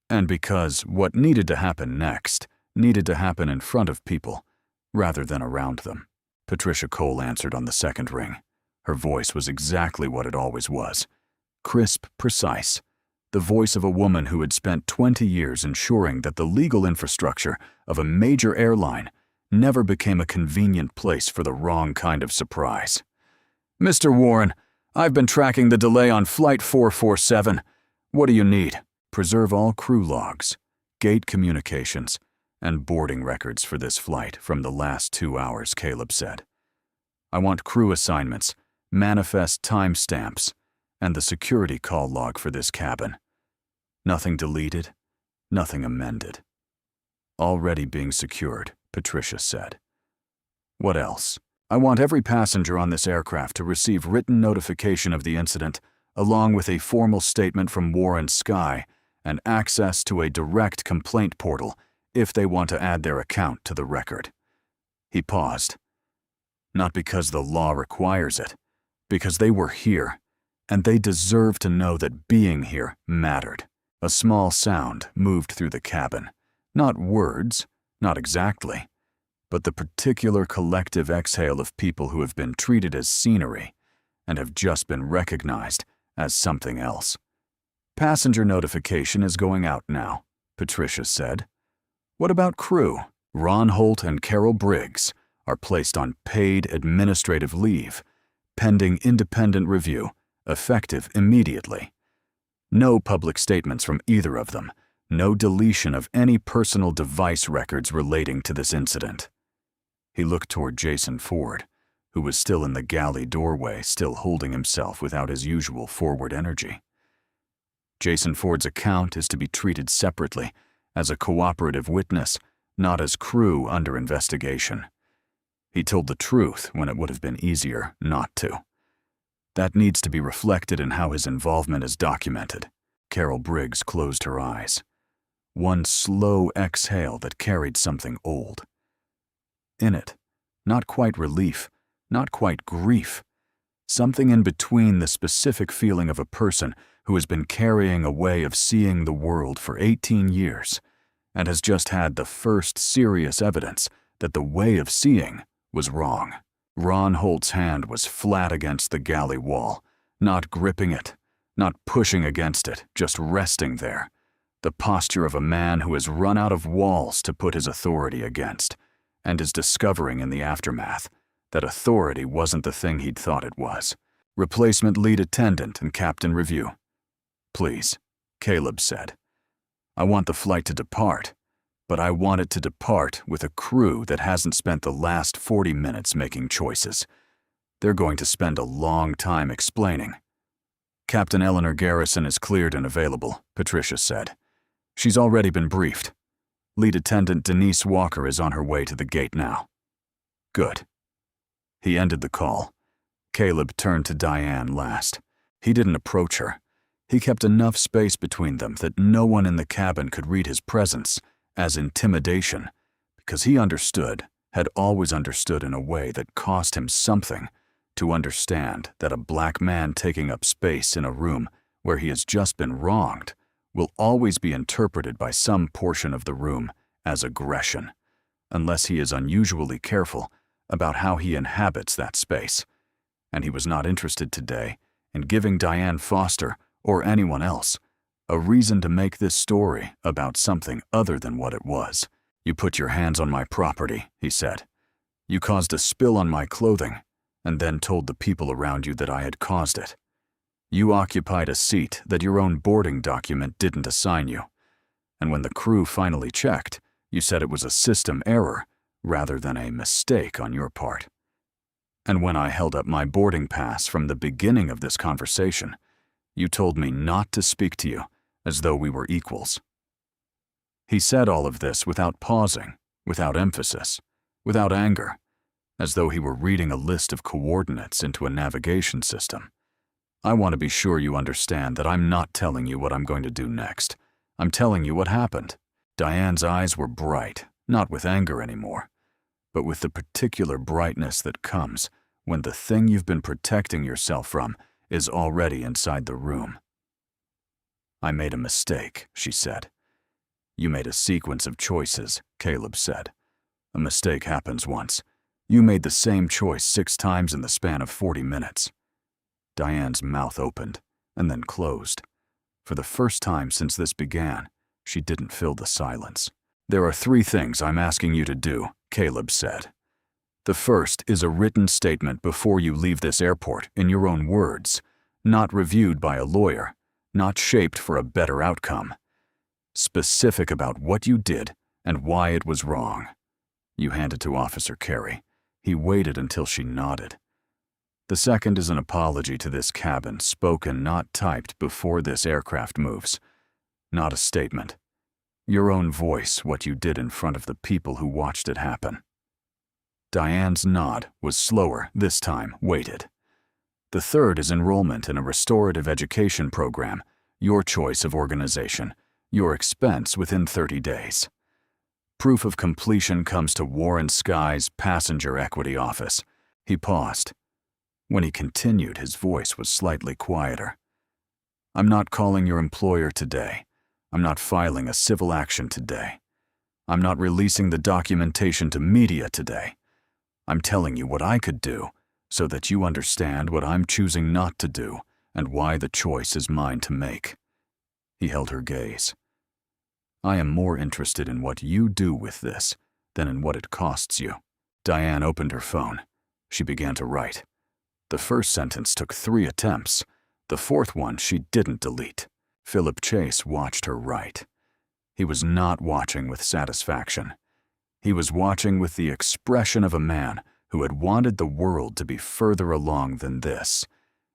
and because what needed to happen next needed to happen in front of people rather than around them. Patricia Cole answered on the second ring. Her voice was exactly what it always was. Crisp, precise. The voice of a woman who had spent 20 years ensuring that the legal infrastructure of a major airline never became a convenient place for the wrong kind of surprise. "Mr. Warren, I've been tracking the delay on Flight 447. What do you need?" "Preserve all crew logs, gate communications, and boarding records for this flight from the last 2 hours," Caleb said. "I want crew assignments, manifest timestamps, and the security call log for this cabin. Nothing deleted, nothing amended." "Already being secured," Patricia said. "What else?" "I want every passenger on this aircraft to receive written notification of the incident, along with a formal statement from Warren Sky and access to a direct complaint portal if they want to add their account to the record." He paused. "Not because the law requires it, because they were here, and they deserve to know that being here mattered." A small sound moved through the cabin. Not words, not exactly, but the particular collective exhale of people who have been treated as scenery and have just been recognized as something else. "Passenger notification is going out now," Patricia said. "What about crew?" "Ron Holt and Carol Briggs are placed on paid administrative leave, pending independent review, effective immediately. No public statements from either of them. No deletion of any personal device records relating to this incident." He looked toward Jason Ford, who was still in the galley doorway, still holding himself without his usual forward energy. "Jason Ford's account is to be treated separately, as a cooperative witness, not as crew under investigation. He told the truth when it would have been easier not to. That needs to be reflected in how his involvement is documented." Carol Briggs closed her eyes. One slow exhale that carried something old. In it, not quite relief, not quite grief. Something in between the specific feeling of a person who has been carrying a way of seeing the world for 18 years and has just had the first serious evidence that the way of seeing was wrong. Ron Holt's hand was flat against the galley wall, not gripping it, not pushing against it, just resting there. The posture of a man who has run out of walls to put his authority against, and is discovering in the aftermath that authority wasn't the thing he'd thought it was. "Replacement lead attendant and captain review." "Please," Caleb said. "I want the flight to depart, but I want it to depart with a crew that hasn't spent the last 40 minutes making choices. They're going to spend a long time explaining." "Captain Eleanor Garrison is cleared and available," Patricia said. "She's already been briefed. Lead attendant Denise Walker is on her way to the gate now." "Good." He ended the call. Caleb turned to Diane last. He didn't approach her. He kept enough space between them that no one in the cabin could read his presence as intimidation, because he understood, had always understood in a way that cost him something, to understand that a black man taking up space in a room where he has just been wronged will always be interpreted by some portion of the room as aggression, unless he is unusually careful about how he inhabits that space. And he was not interested today in giving Diane Foster or anyone else a reason to make this story about something other than what it was. "You put your hands on my property," he said. "You caused a spill on my clothing, and then told the people around you that I had caused it. You occupied a seat that your own boarding document didn't assign you. And when the crew finally checked, you said it was a system error rather than a mistake on your part. And when I held up my boarding pass from the beginning of this conversation, you told me not to speak to you as though we were equals." He said all of this without pausing, without emphasis, without anger, as though he were reading a list of coordinates into a navigation system. "I want to be sure you understand that I'm not telling you what I'm going to do next. I'm telling you what happened." Diane's eyes were bright, not with anger anymore, but with the particular brightness that comes when the thing you've been protecting yourself from is already inside the room. "I made a mistake," she said. "You made a sequence of choices," Caleb said. "A mistake happens once. You made the same choice 6 times in the span of 40 minutes. Diane's mouth opened and then closed. For the first time since this began, she didn't fill the silence. "There are 3 things I'm asking you to do," Caleb said. "The first is a written statement before you leave this airport in your own words, not reviewed by a lawyer, not shaped for a better outcome. Specific about what you did and why it was wrong." You hand it to Officer Carey. He waited until she nodded. "The second is an apology to this cabin, spoken, not typed, before this aircraft moves. Not a statement. Your own voice, what you did in front of the people who watched it happen." Diane's nod was slower, this time weighted. "The third is enrollment in a restorative education program, your choice of organization, your expense within 30 days. Proof of completion comes to Warren Sky's passenger equity office." He paused. When he continued, his voice was slightly quieter. "I'm not calling your employer today. I'm not filing a civil action today. I'm not releasing the documentation to media today. I'm telling you what I could do so that you understand what I'm choosing not to do and why the choice is mine to make." He held her gaze. "I am more interested in what you do with this than in what it costs you." Diane opened her phone. She began to write. The first sentence took 3 attempts. The 4th one she didn't delete. Philip Chase watched her write. He was not watching with satisfaction. He was watching with the expression of a man who had wanted the world to be further along than this,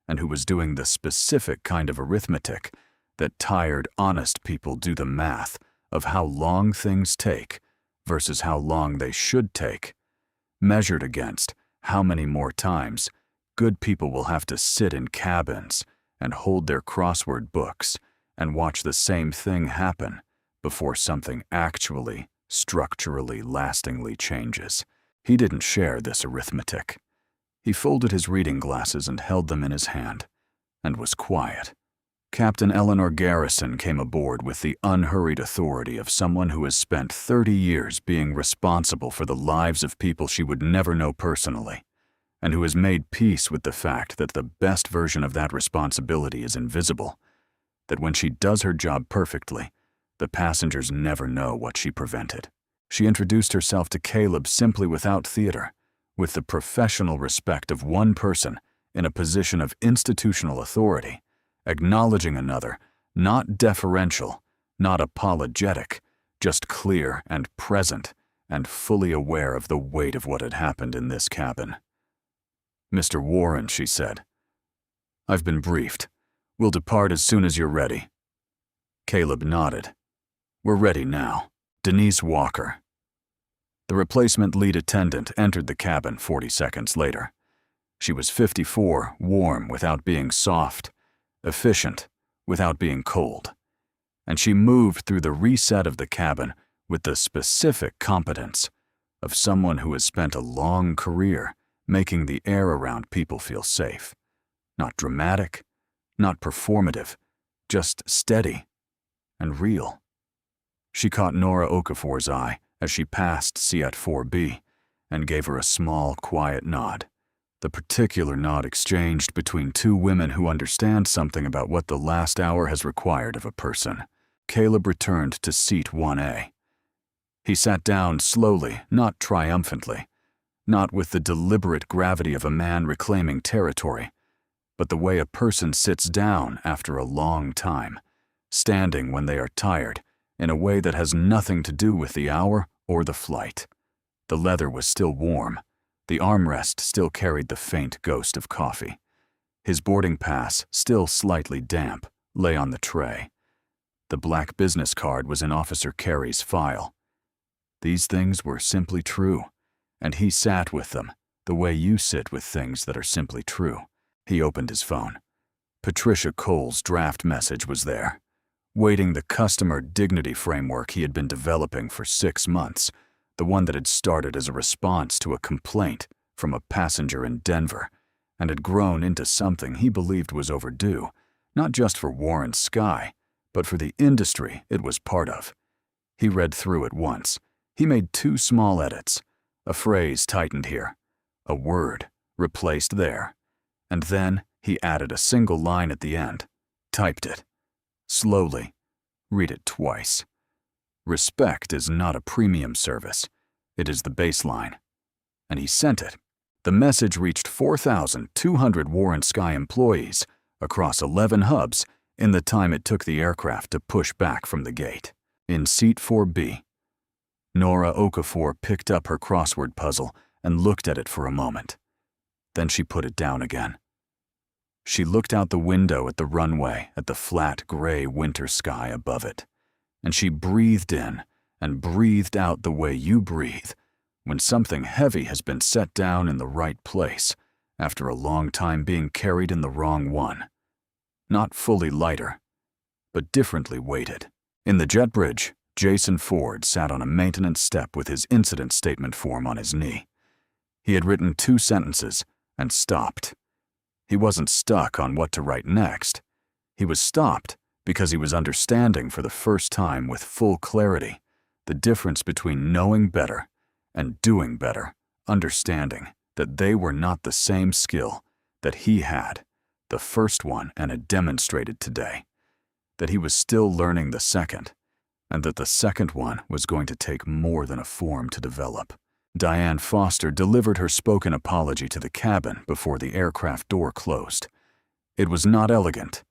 and who was doing the specific kind of arithmetic that tired, honest people do the math of how long things take versus how long they should take, measured against how many more times good people will have to sit in cabins and hold their crossword books and watch the same thing happen before something actually, structurally, lastingly changes. He didn't share this arithmetic. He folded his reading glasses and held them in his hand, and was quiet. Captain Eleanor Garrison came aboard with the unhurried authority of someone who has spent 30 years being responsible for the lives of people she would never know personally, and who has made peace with the fact that the best version of that responsibility is invisible, that when she does her job perfectly, the passengers never know what she prevented. She introduced herself to Caleb simply without theater, with the professional respect of one person in a position of institutional authority, acknowledging another, not deferential, not apologetic, just clear and present and fully aware of the weight of what had happened in this cabin. "Mr. Warren," she said, "I've been briefed. We'll depart as soon as you're ready." Caleb nodded. "We're ready now. Denise Walker." The replacement lead attendant entered the cabin 40 seconds later. She was 54, warm without being soft, efficient, without being cold. And she moved through the reset of the cabin with the specific competence of someone who has spent a long career making the air around people feel safe. Not dramatic, not performative, just steady and real. She caught Nora Okafor's eye as she passed Seat 4B and gave her a small, quiet nod. The particular nod exchanged between two women who understand something about what the last hour has required of a person. Caleb returned to seat 1A. He sat down slowly, not triumphantly, not with the deliberate gravity of a man reclaiming territory, but the way a person sits down after a long time, standing when they are tired, in a way that has nothing to do with the hour or the flight. The leather was still warm. The armrest still carried the faint ghost of coffee. His boarding pass, still slightly damp, lay on the tray. The black business card was in Officer Carey's file. These things were simply true, and he sat with them, the way you sit with things that are simply true. He opened his phone. Patricia Cole's draft message was there, waiting the customer dignity framework he had been developing for 6 months, the one that had started as a response to a complaint from a passenger in Denver and had grown into something he believed was overdue, not just for Warren Sky, but for the industry it was part of. He read through it once. He made 2 small edits, a phrase tightened here, a word replaced there, and then he added a single line at the end, typed it. Slowly, read it twice. Respect is not a premium service. It is the baseline. And he sent it. The message reached 4,200 Warren Sky employees across 11 hubs in the time it took the aircraft to push back from the gate. In seat 4B, Nora Okafor picked up her crossword puzzle and looked at it for a moment. Then she put it down again. She looked out the window at the runway, at the flat gray winter sky above it, and she breathed in and breathed out the way you breathe when something heavy has been set down in the right place after a long time being carried in the wrong one. Not fully lighter, but differently weighted. In the jet bridge, Jason Ford sat on a maintenance step with his incident statement form on his knee. He had written 2 sentences and stopped. He wasn't stuck on what to write next. He was stopped because he was understanding for the first time with full clarity the difference between knowing better and doing better, understanding that they were not the same skill that he had, the first one, and had demonstrated today, that he was still learning the second, and that the second one was going to take more than a form to develop. Diane Foster delivered her spoken apology to the cabin before the aircraft door closed. It was not elegant.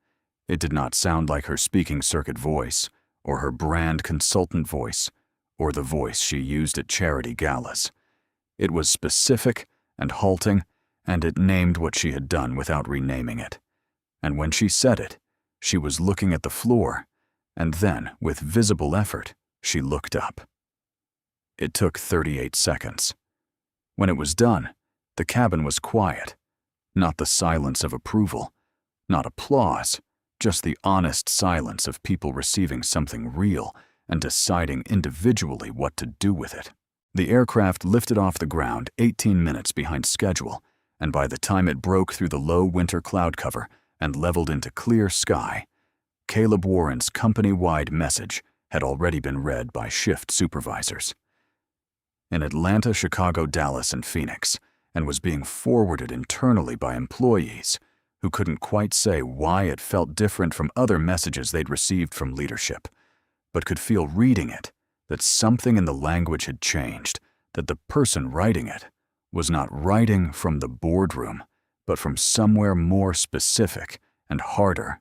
It did not sound like her speaking circuit voice, or her brand consultant voice, or the voice she used at charity galas. It was specific and halting, and it named what she had done without renaming it. And when she said it, she was looking at the floor, and then, with visible effort, she looked up. It took 38 seconds. When it was done, the cabin was quiet, not the silence of approval, not applause, just the honest silence of people receiving something real and deciding individually what to do with it. The aircraft lifted off the ground 18 minutes behind schedule, and by the time it broke through the low winter cloud cover and leveled into clear sky, Caleb Warren's company-wide message had already been read by shift supervisors. In Atlanta, Chicago, Dallas, and Phoenix, and was being forwarded internally by employees who couldn't quite say why it felt different from other messages they'd received from leadership, but could feel reading it that something in the language had changed, that the person writing it was not writing from the boardroom, but from somewhere more specific and harder,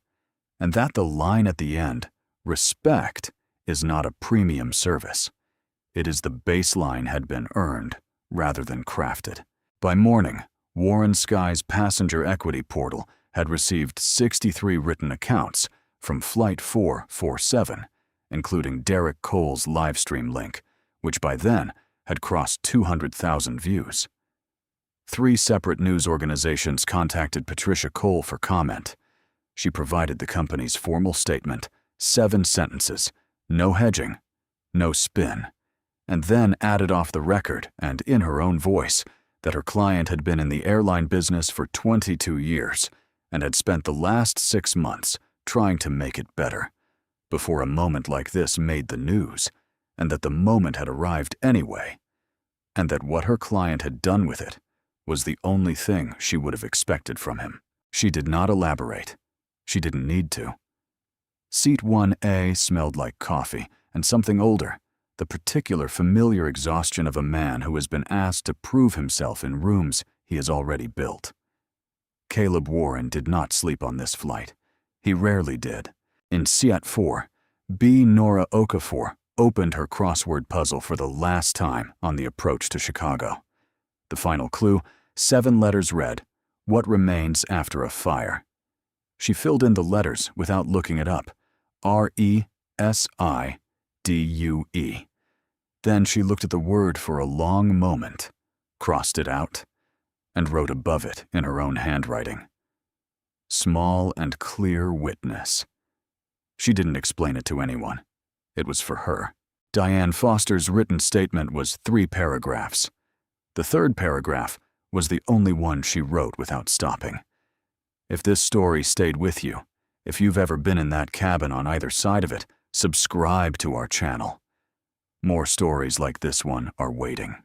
and that the line at the end, respect, is not a premium service. It is the baseline had been earned rather than crafted. By morning, Warren Sky's passenger equity portal had received 63 written accounts from Flight 447, including Derek Cole's livestream link, which by then had crossed 200,000 views. 3 separate news organizations contacted Patricia Cole for comment. She provided the company's formal statement, 7 sentences, no hedging, no spin, and then added off the record and in her own voice that her client had been in the airline business for 22 years and had spent the last 6 months trying to make it better, before a moment like this made the news, and that the moment had arrived anyway, and that what her client had done with it was the only thing she would have expected from him. She did not elaborate. She didn't need to. Seat 1A smelled like coffee and something older, the particular familiar exhaustion of a man who has been asked to prove himself in rooms he has already built. Caleb Warren did not sleep on this flight. He rarely did. In Seat 4, B. Nora Okafor opened her crossword puzzle for the last time on the approach to Chicago. The final clue, 7 letters read, "What remains after a fire?" She filled in the letters without looking it up. RESIDUE. Then she looked at the word for a long moment, crossed it out, and wrote above it in her own handwriting. Small and clear witness. She didn't explain it to anyone. It was for her. Diane Foster's written statement was 3 paragraphs. The 3rd paragraph was the only one she wrote without stopping. If this story stayed with you, if you've ever been in that cabin on either side of it, subscribe to our channel. More stories like this one are waiting.